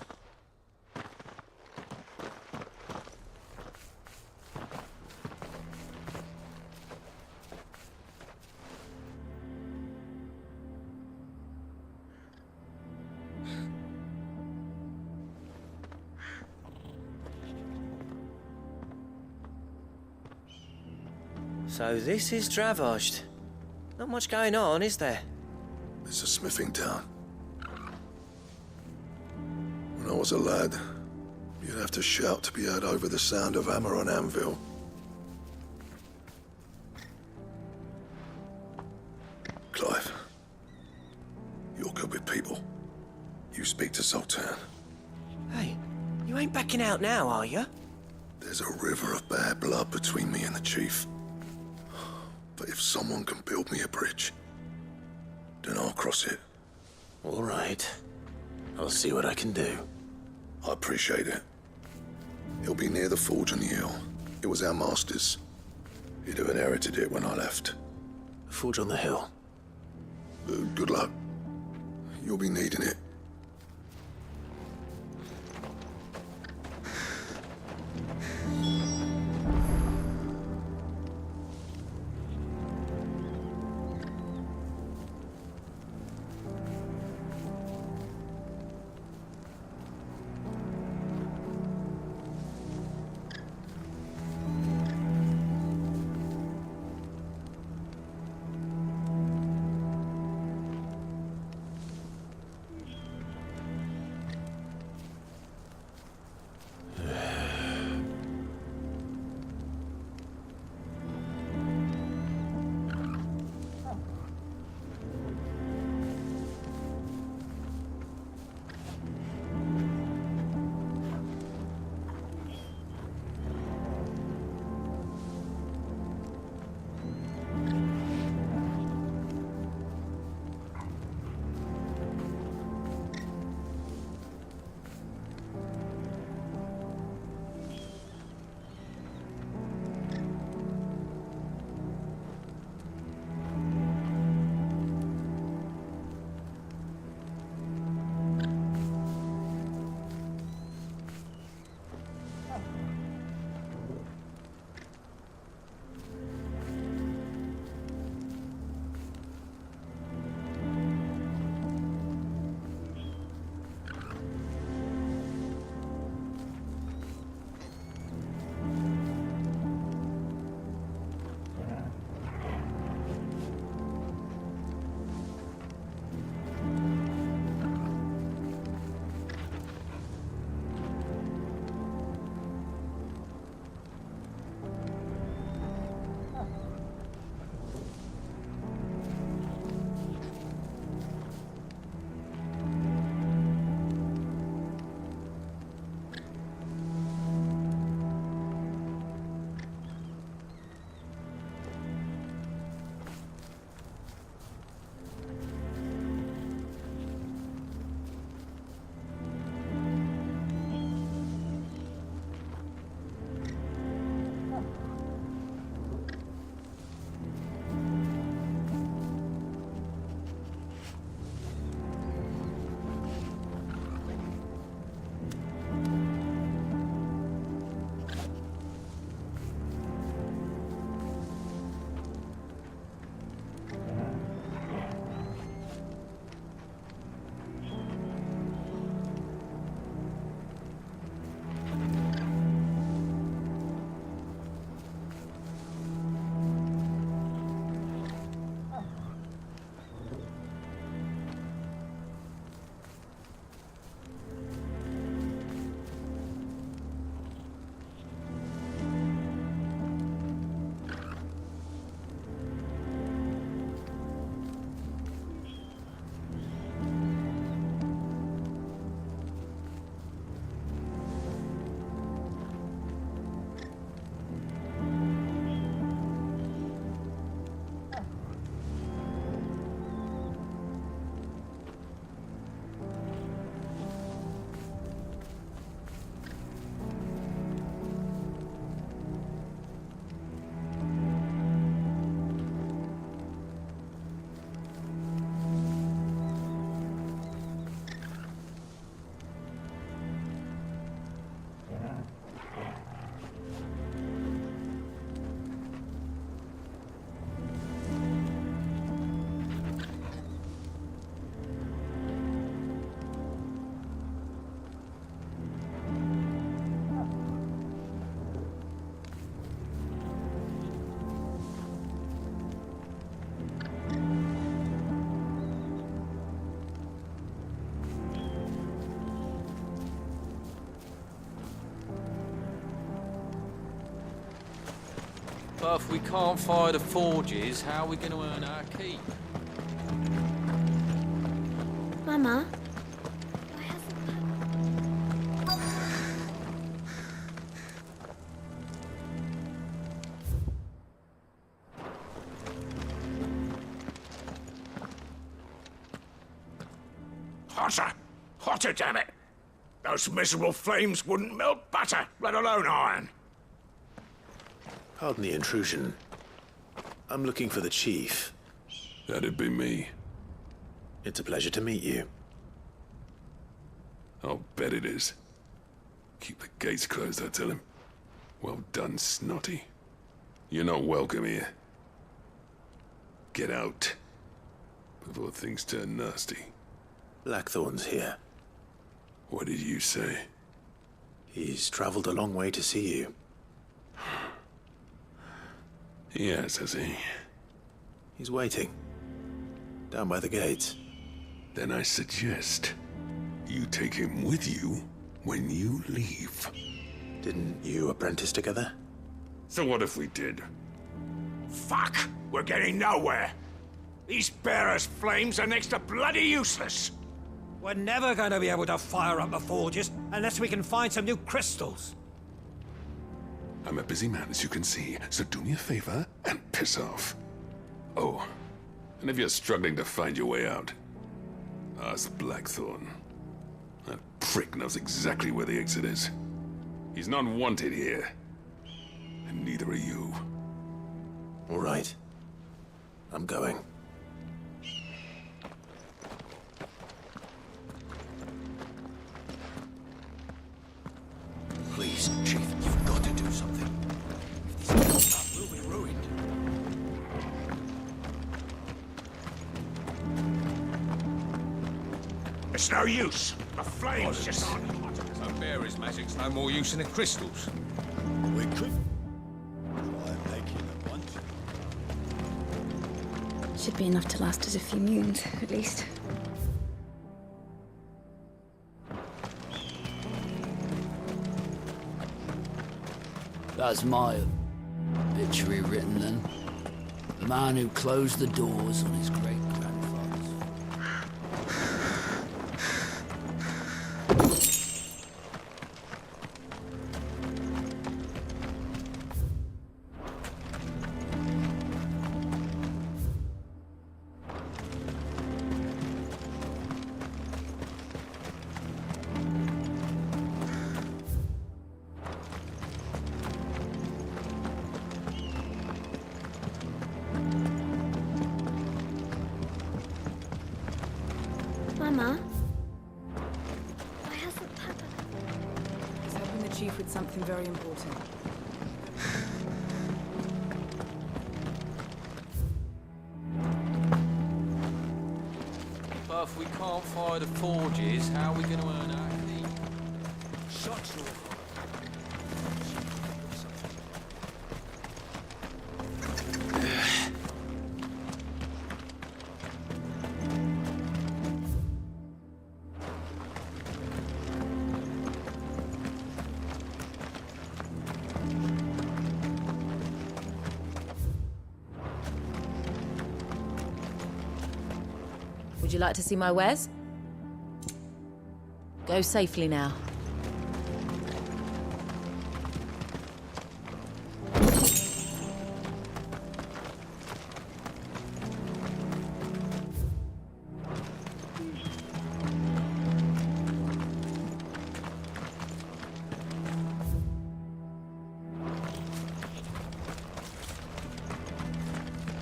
So this is Dravost. Not much going on, is there? It's a smithing town. When I was a lad, you'd have to shout to be heard over the sound of hammer on anvil. Clive, you're good with people. You speak to Sultan. Hey, you ain't backing out now, are you? There's a river of bad blood between me and the chief. But if someone can build me a bridge, then I'll cross it. All right. I'll see what I can do. I appreciate it. It'll be near the forge on the hill. It was our master's. He'd have inherited it when I left. The forge on the hill? Good luck. You'll be needing it. But if we can't fire the forges, how are we going to earn our keep? Mama? Hotter! Hotter, damn it! Those miserable flames wouldn't melt butter, let alone iron. Pardon the intrusion. I'm looking for the chief. That'd be me. It's a pleasure to meet you. I'll bet it is. Keep the gates closed, I tell him. Well done, Snotty. You're not welcome here. Get out. Before things turn nasty. Blackthorn's here. What did you say? He's traveled a long way to see you. Yes, has he? He's waiting. Down by the gates. Then I suggest you take him with you when you leave. Didn't you apprentice together? So what if we did? Fuck! We're getting nowhere! These bearers' flames are next to bloody useless! We're never going to be able to fire up the forges unless we can find some new crystals. I'm a busy man, as you can see, so do me a favor and piss off. Oh, and if you're struggling to find your way out, ask Blackthorn. That prick knows exactly where the exit is. He's not wanted here. And neither are you. All right. I'm going. Please, Chief, you've got to do something. If this goes up, we'll be ruined. It's no use. The flames just aren't hot. So bearers' magic's no more use than the crystals. We could try making a bunch. Should be enough to last us a few moons, at least. That's my obituary written then. The man who closed the doors on his great-grandfather's. Mama? Why hasn't Papa... He's helping the chief with something very important. But if we can't fire the forges, how are we going to earn our keep? Shut your... Would you like to see my wares? Go safely now.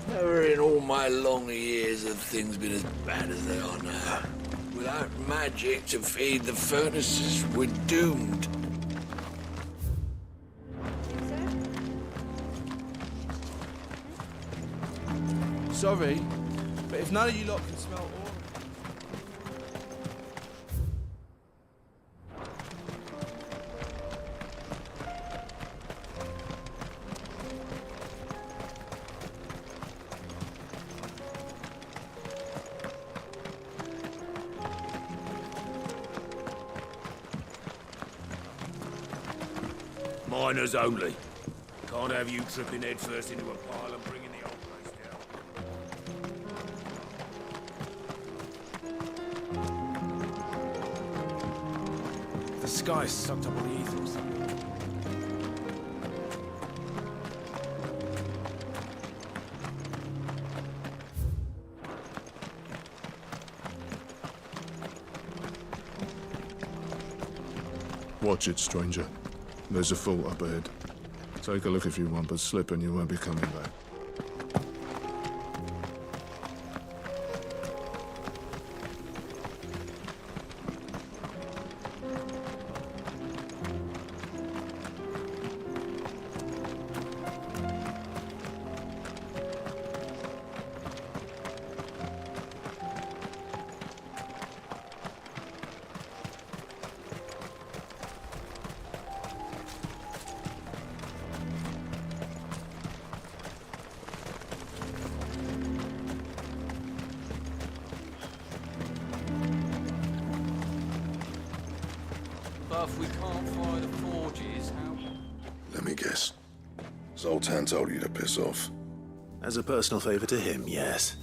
Never in all my long years have things been as bad as they are now. Without magic to feed the furnaces, we're doomed. Sorry, but if none of you lot can smell oil... Miners only. Can't have you tripping head first into a pile and bringing the old place down. The sky sucked up all the ethos. Watch it, stranger. There's a fault up ahead. Take a look if you want, but slip and you won't be coming back. But if we can't find the forges, how... Let me guess. Zoltan told you to piss off. As a personal favor to him, yes.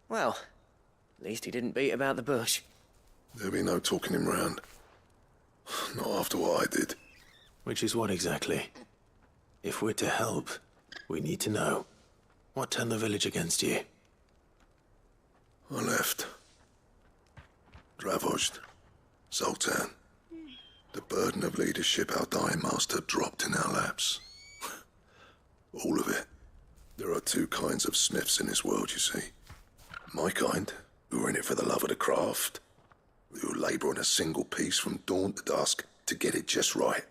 Well, at least he didn't beat about the bush. There'll be no talking him round. Not after what I did. Which is what exactly? If we're to help, we need to know. What turned the village against you? I left. Dravost. Zoltan. The burden of leadership our dying master dropped in our laps. All of it. There are two kinds of smiths in this world, you see. My kind, who are in it for the love of the craft, who labour on a single piece from dawn to dusk to get it just right.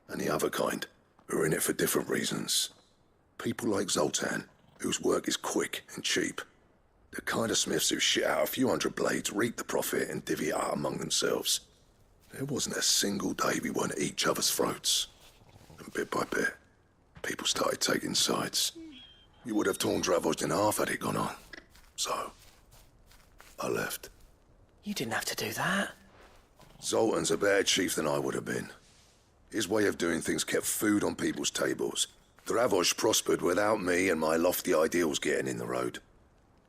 And the other kind, who are in it for different reasons. People like Zoltan, whose work is quick and cheap. The kind of smiths who shit out a few hundred blades, reap the profit, and divvy it out among themselves. There wasn't a single day we weren't at each other's throats. And bit by bit, people started taking sides. You would have torn Dravost in half had it gone on. So, I left. You didn't have to do that. Zoltan's a better chief than I would have been. His way of doing things kept food on people's tables. Dravost prospered without me and my lofty ideals getting in the road.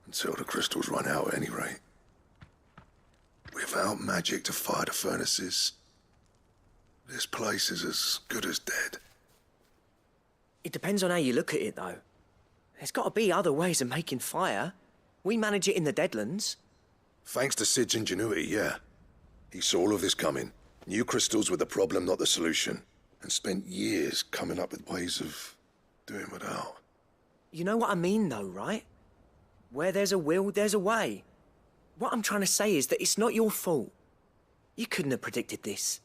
Until the crystals run out at any rate. Without magic to fire the furnaces, this place is as good as dead. It depends on how you look at it, though. There's got to be other ways of making fire. We manage it in the Deadlands. Thanks to Sid's ingenuity, yeah. He saw all of this coming. Knew crystals were the problem, not the solution. And spent years coming up with ways of doing without. You know what I mean, though, right? Where there's a will, there's a way. What I'm trying to say is that it's not your fault. You couldn't have predicted this.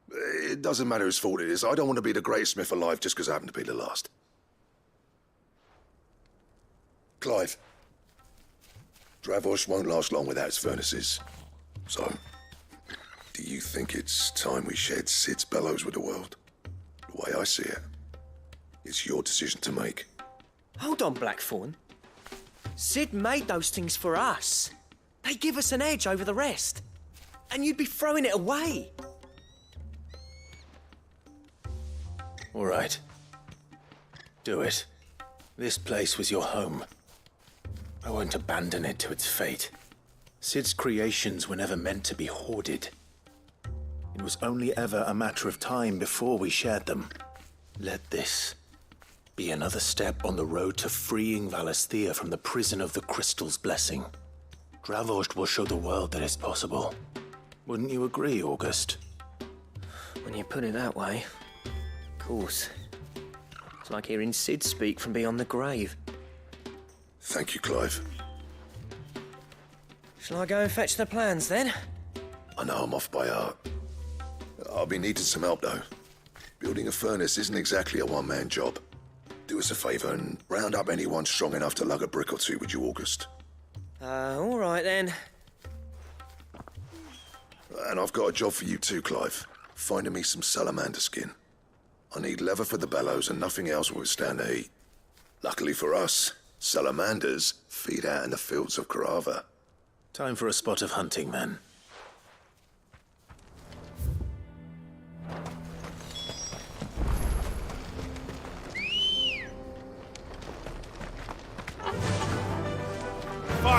It doesn't matter whose fault it is. I don't want to be the greatest smith alive just because I happen to be the last. Clive. Dravost won't last long without his furnaces. So, do you think it's time we shared Sid's bellows with the world? The way I see it, it's your decision to make. Hold on, Blackthorn. Sid made those things for us. They give us an edge over the rest. And you'd be throwing it away. All right. Do it. This place was your home. I won't abandon it to its fate. Sid's creations were never meant to be hoarded. It was only ever a matter of time before we shared them. Let this be another step on the road to freeing Valisthea from the prison of the Crystal's blessing. Dravost will show the world that it's possible. Wouldn't you agree, August? When you put it that way, of course. It's like hearing Sid speak from beyond the grave. Thank you, Clive. Shall I go and fetch the plans, then? I know I'm off by heart. I'll be needing some help, though. Building a furnace isn't exactly a one-man job. Do us a favour and round up anyone strong enough to lug a brick or two, would you, August? All right, then. And I've got a job for you too, Clive. Finding me some salamander skin. I need leather for the bellows and nothing else will withstand the heat. Luckily for us, salamanders feed out in the fields of Carava. Time for a spot of hunting, then.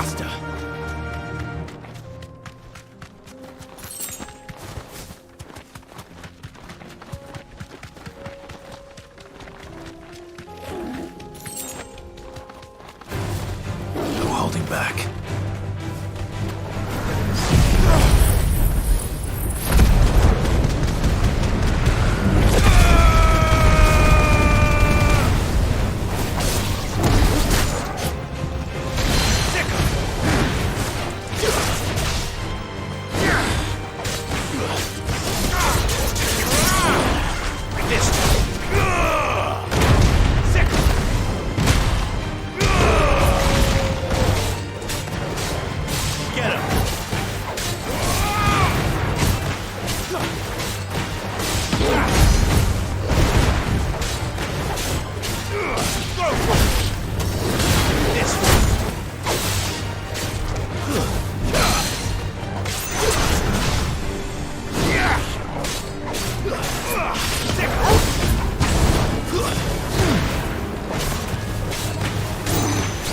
Faster! No holding back.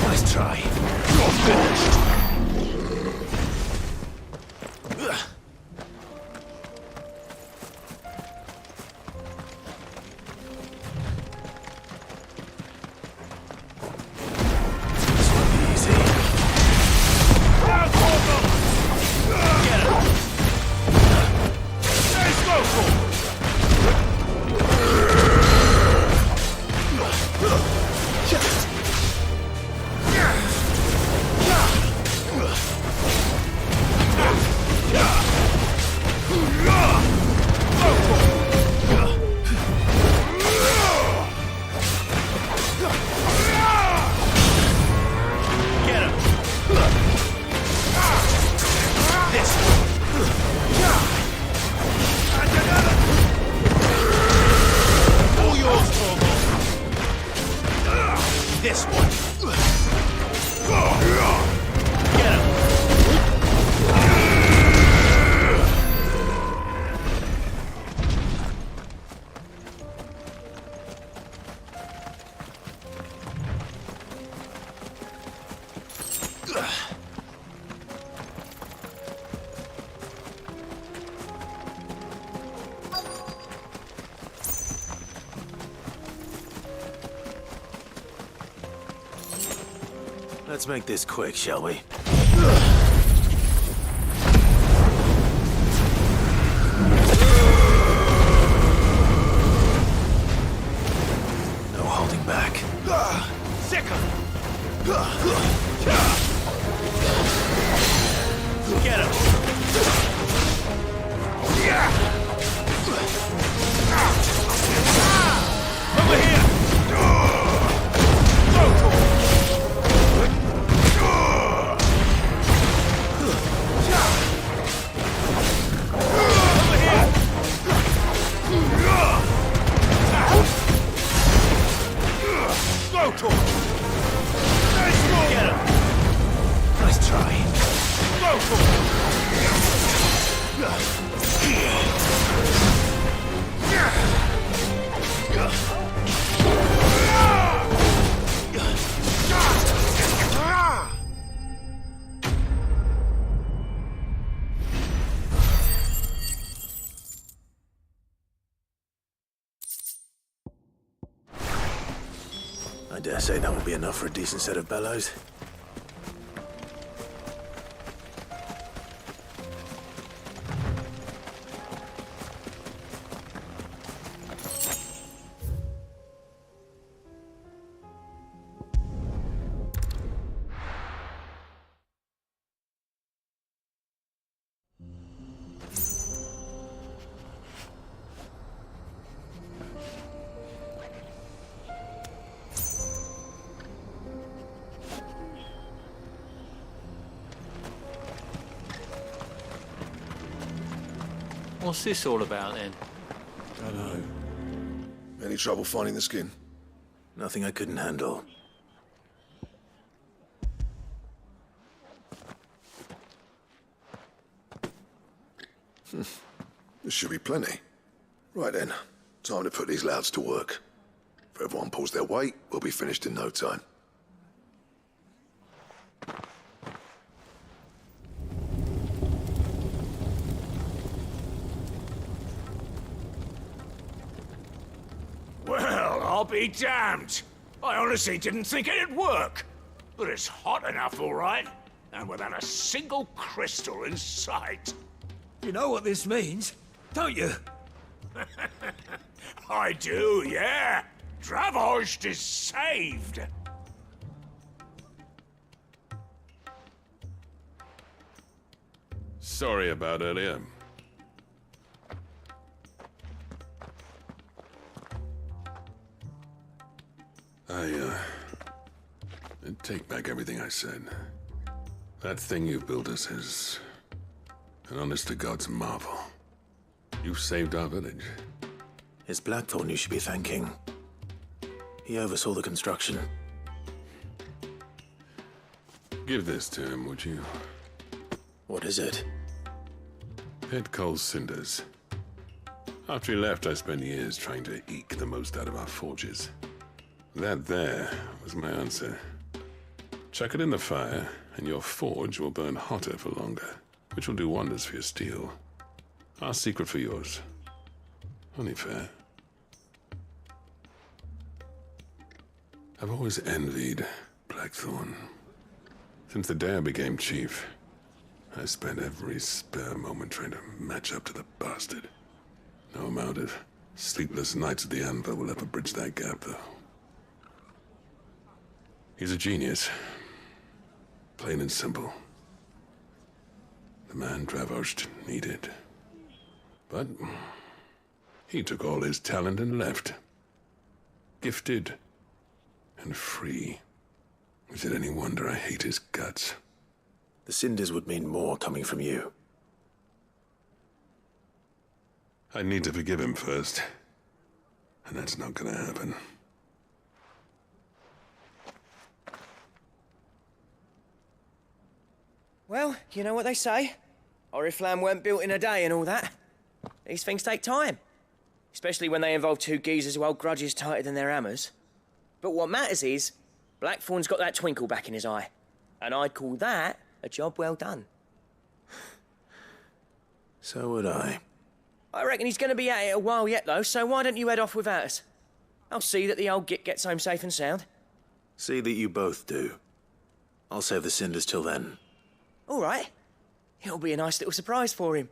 Nice try. You're finished. This one. Get him. Let's make this quick, shall we? No holding back. Sick him. Get him. Over here. Get him. Nice try. Go for I dare say that will be enough for a decent set of bellows. What's this all about then? Dunno. Any trouble finding the skin? Nothing I couldn't handle. This should be plenty. Right then, time to put these louds to work. If everyone pulls their weight, we'll be finished in no time. I'll be damned. I honestly didn't think it'd work. But it's hot enough, all right. And without a single crystal in sight. You know what this means, don't you? I do, yeah. Dravost is saved. Sorry about earlier. I take back everything I said. That thing you built us is an honest-to-God's marvel. You've saved our village. It's Blackthorn you should be thanking. He oversaw the construction. Give this to him, would you? What is it? Pit Coal's cinders. After he left, I spent years trying to eke the most out of our forges. That there was my answer. Chuck it in the fire, and your forge will burn hotter for longer, which will do wonders for your steel. Our secret for yours. Only fair. I've always envied Blackthorn. Since the day I became chief, I spent every spare moment trying to match up to the bastard. No amount of sleepless nights at the anvil will ever bridge that gap, though. He's a genius. Plain and simple. The man Dravost needed. But he took all his talent and left. Gifted and free. Is it any wonder I hate his guts? The cinders would mean more coming from you. I need to forgive him first. And that's not gonna happen. Well, you know what they say. Oriflamme weren't built in a day and all that. These things take time. Especially when they involve two geezers who hold grudges tighter than their hammers. But what matters is, Blackthorn's got that twinkle back in his eye. And I'd call that a job well done. So would I. I reckon he's going to be at it a while yet, though, so why don't you head off without us? I'll see that the old git gets home safe and sound. See that you both do. I'll save the cinders till then. All right. It'll be a nice little surprise for him.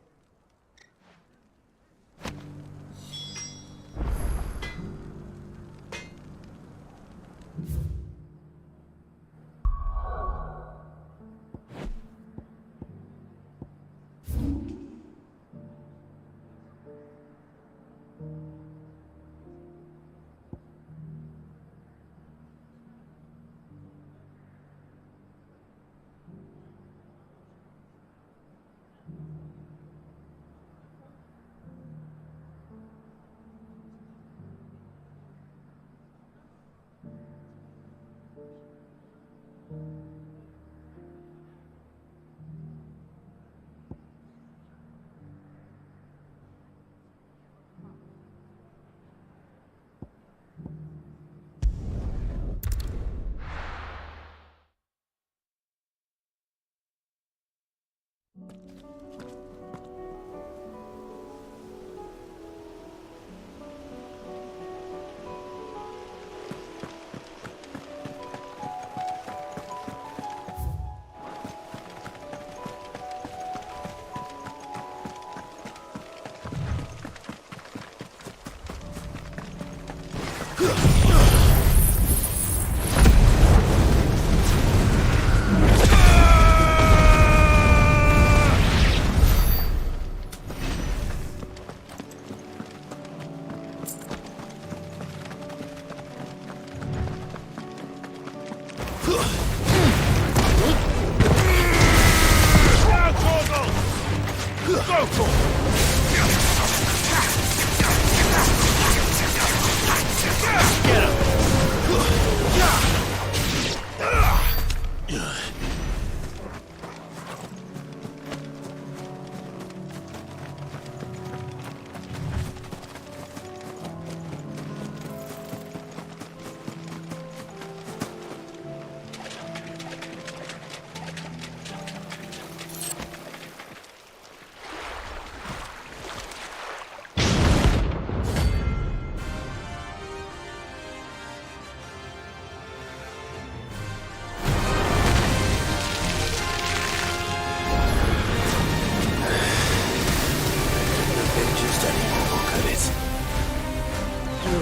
Go for it!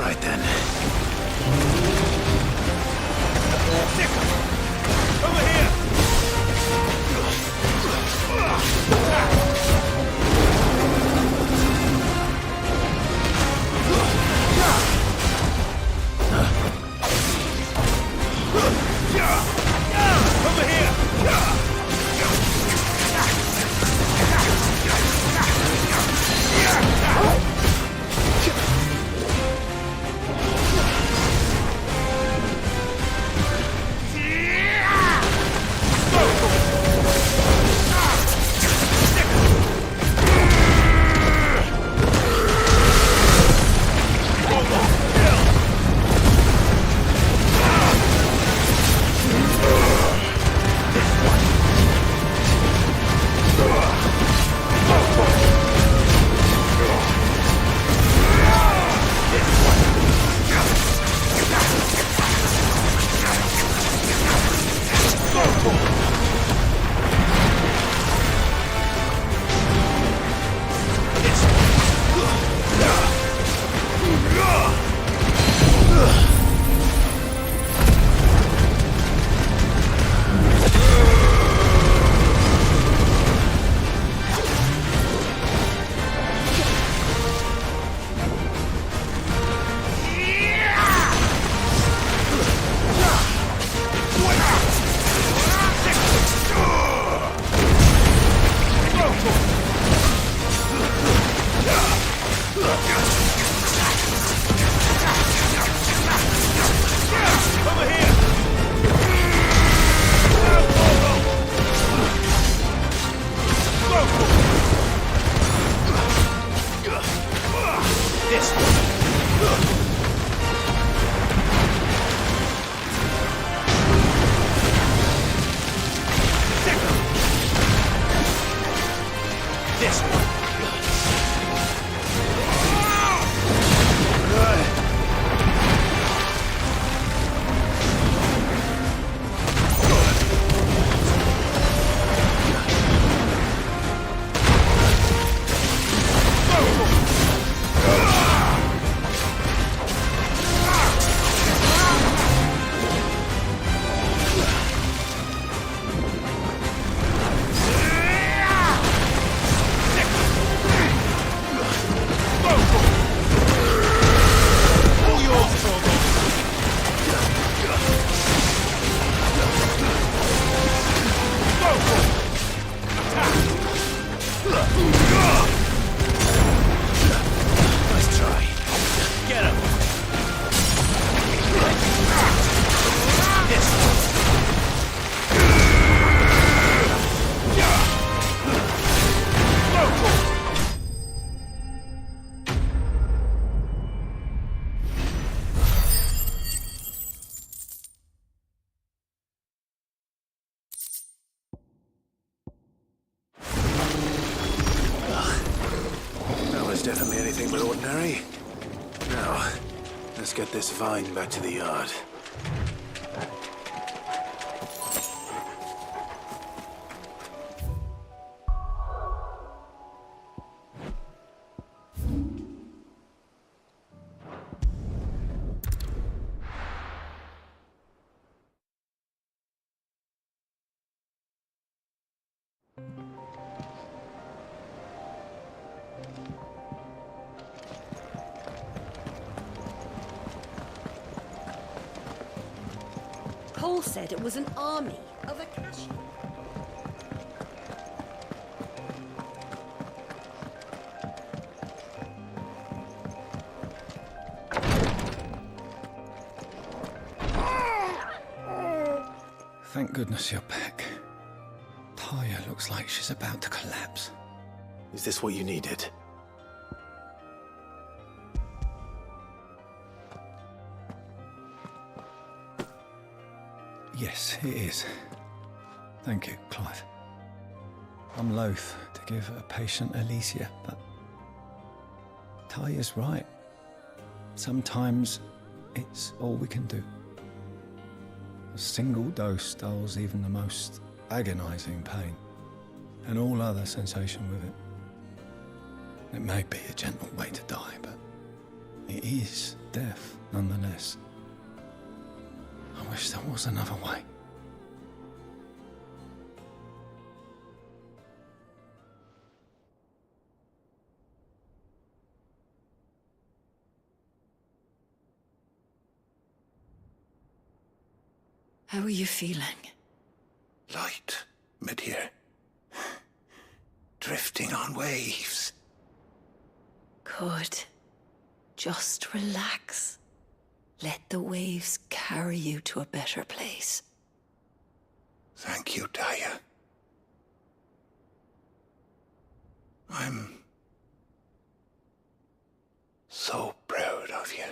right then. Over here! Over here! Definitely anything but ordinary. Now, let's get this vine back to the yard. Paul said it was an army of Akashi. Thank goodness you're back. Taya looks like she's about to collapse. Is this what you needed? Yes, it is. Thank you, Clive. I'm loath to give a patient Alicia, but Taya's right. Sometimes it's all we can do. A single dose dulls even the most agonizing pain, and all other sensation with it. It may be a gentle way to die, but it is death, nonetheless. I wish there was another way. How are you feeling? Light, mid-here. Drifting on waves. Good. Just relax. Let the waves carry you to a better place. Thank you, Daya. I'm so proud of you.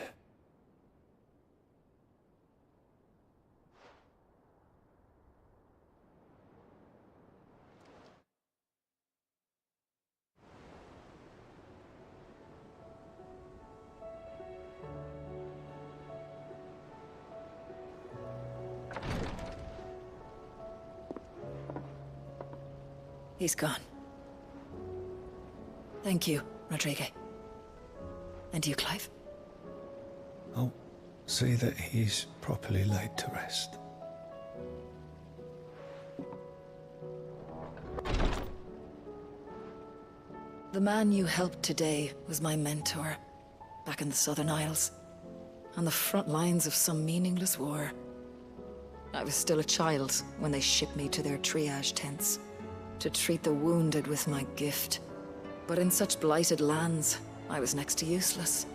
He's gone. Thank you, Rodrigue. And you, Clive? I'll see that he's properly laid to rest. The man you helped today was my mentor, back in the Southern Isles, on the front lines of some meaningless war. I was still a child when they shipped me to their triage tents, to treat the wounded with my gift. But in such blighted lands, I was next to useless.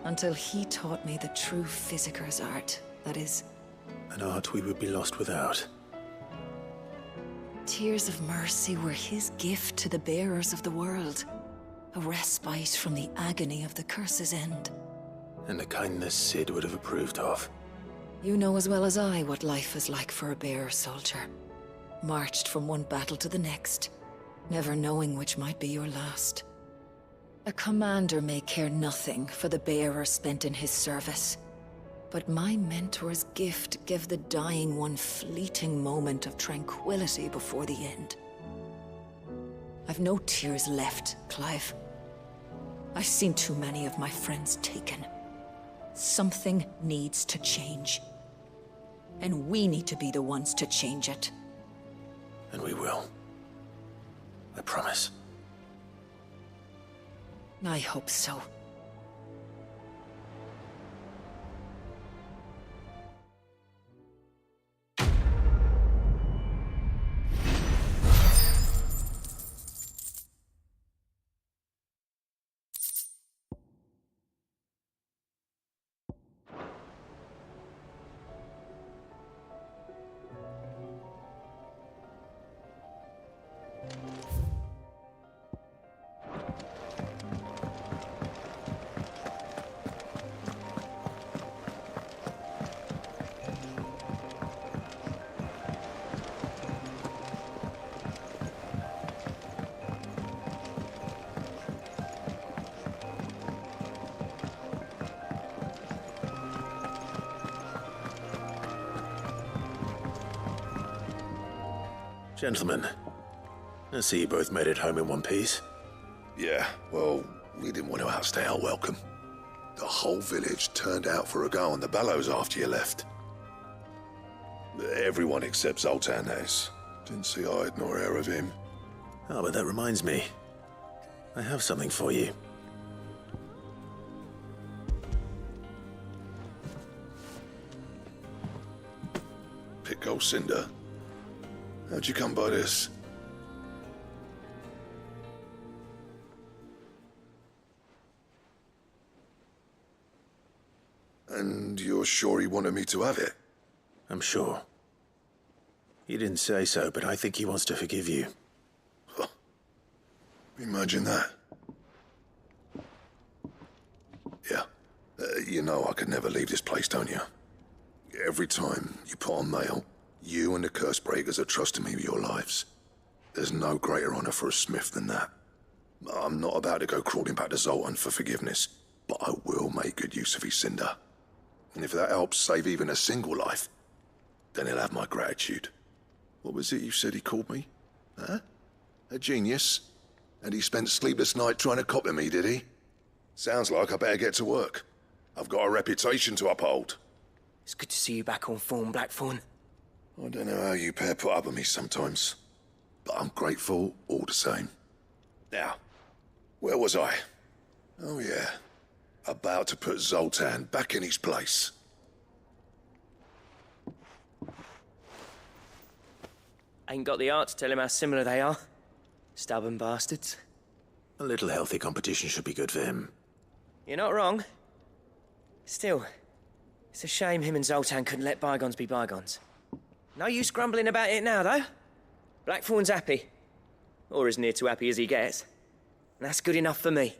Until he taught me the true physicker's art, that is. An art we would be lost without. Tears of mercy were his gift to the bearers of the world. A respite from the agony of the curse's end. And a kindness Sid would have approved of. You know as well as I what life is like for a bearer soldier. Marched from one battle to the next, never knowing which might be your last. A commander may care nothing for the bearer spent in his service, but my mentor's gift gave the dying one fleeting moment of tranquility before the end. I've no tears left, Clive. I've seen too many of my friends taken. Something needs to change. And we need to be the ones to change it. And we will. I promise. I hope so. Gentlemen, I see you both made it home in one piece. Yeah, well, we didn't want to outstay our welcome. The whole village turned out for a go on the bellows after you left. Everyone except Zoltan has. Didn't see hide nor hair of him. Oh, but that reminds me. I have something for you. Pick old Cinder. How'd you come by this? And you're sure he wanted me to have it? I'm sure. He didn't say so, but I think he wants to forgive you. Huh. Imagine that. Yeah. You know I could never leave this place, don't you? Every time you put on mail, you and the curse breakers are trusting me with your lives. There's no greater honor for a smith than that. I'm not about to go crawling back to Zoltan for forgiveness, but I will make good use of his cinder. And if that helps save even a single life, then he'll have my gratitude. What was it you said he called me? Huh? A genius? And he spent sleepless night trying to copy me, did he? Sounds like I better get to work. I've got a reputation to uphold. It's good to see you back on form, Blackthorn. I don't know how you pair put up with me sometimes, but I'm grateful all the same. Now, where was I? Oh yeah, about to put Zoltan back in his place. Ain't got the heart to tell him how similar they are. Stubborn bastards. A little healthy competition should be good for him. You're not wrong. Still, it's a shame him and Zoltan couldn't let bygones be bygones. No use grumbling about it now, though. Blackthorn's happy. Or as near to happy as he gets. And that's good enough for me.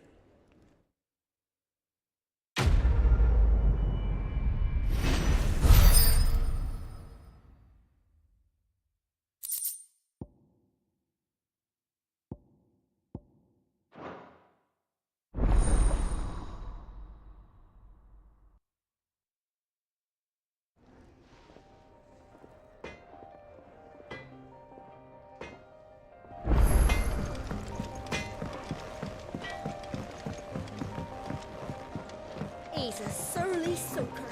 He's a surly soaker.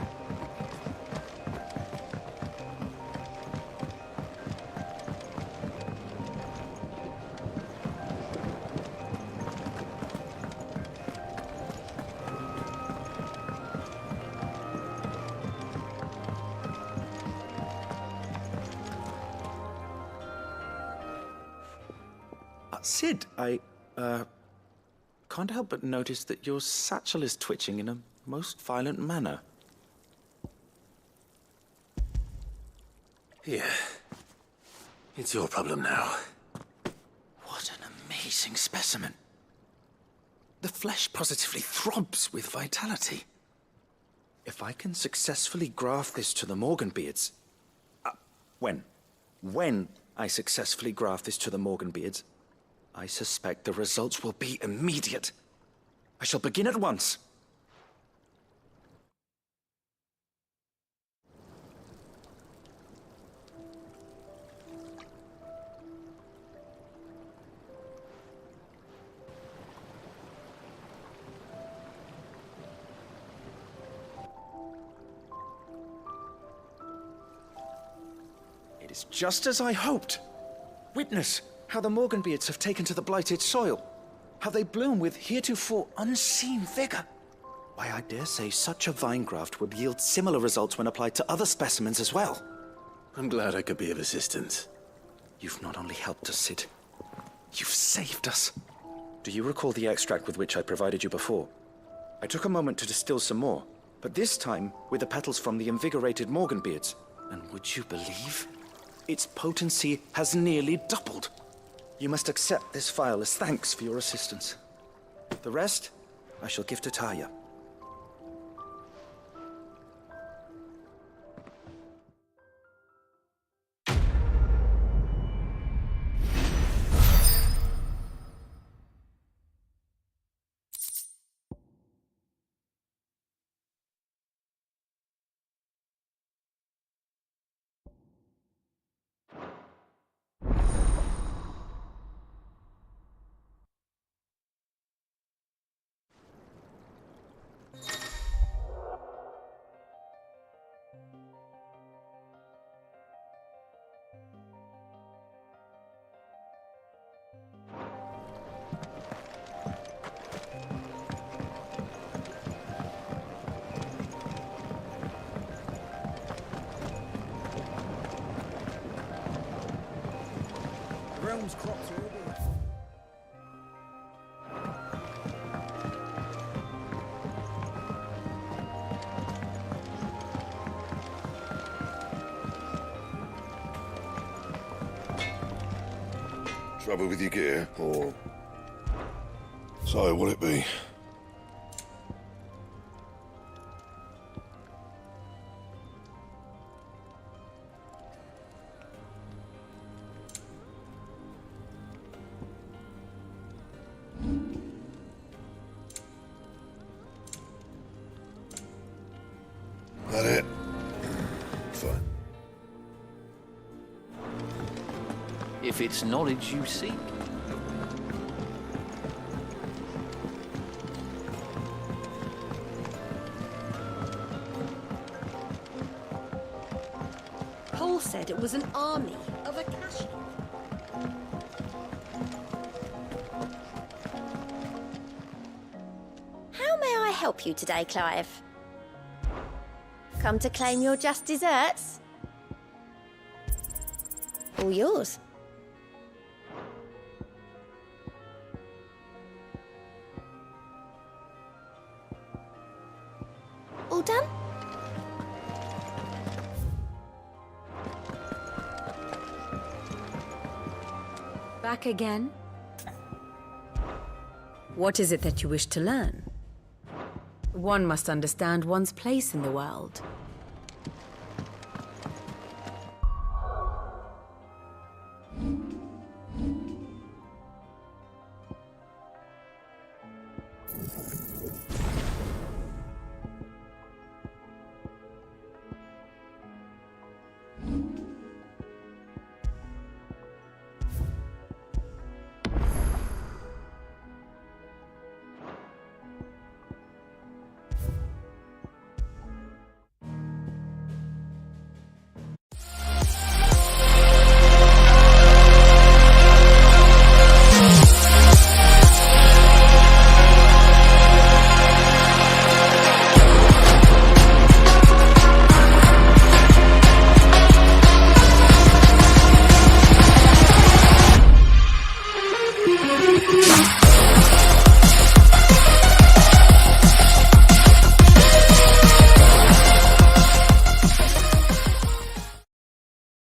Sid, I can't help but notice that your satchel is twitching in a most violent manner. Yeah. It's your problem now. What an amazing specimen. The flesh positively throbs with vitality. If I can successfully graft this to the Morganbeards... When I successfully graft this to the Morganbeards, I suspect the results will be immediate. I shall begin at once. It is just as I hoped. Witness how the Morganbeards have taken to the blighted soil. How they bloom with heretofore unseen vigor. Why, I dare say such a vine graft would yield similar results when applied to other specimens as well. I'm glad I could be of assistance. You've not only helped us, Sid, you've saved us. Do you recall the extract with which I provided you before? I took a moment to distill some more, but this time with the petals from the invigorated Morganbeards. And would you believe? Its potency has nearly doubled. You must accept this vial as thanks for your assistance. The rest, I shall give to Taya. Realm's crops are all good. Trouble with your gear, or... So, will it be? That it? Fine. If it's knowledge you seek. all said it was an army of Akashi. How may I help you today, Clive? Come to claim your just desserts? All yours. All done? Back again? What is it that you wish to learn? One must understand one's place in the world. Yeah.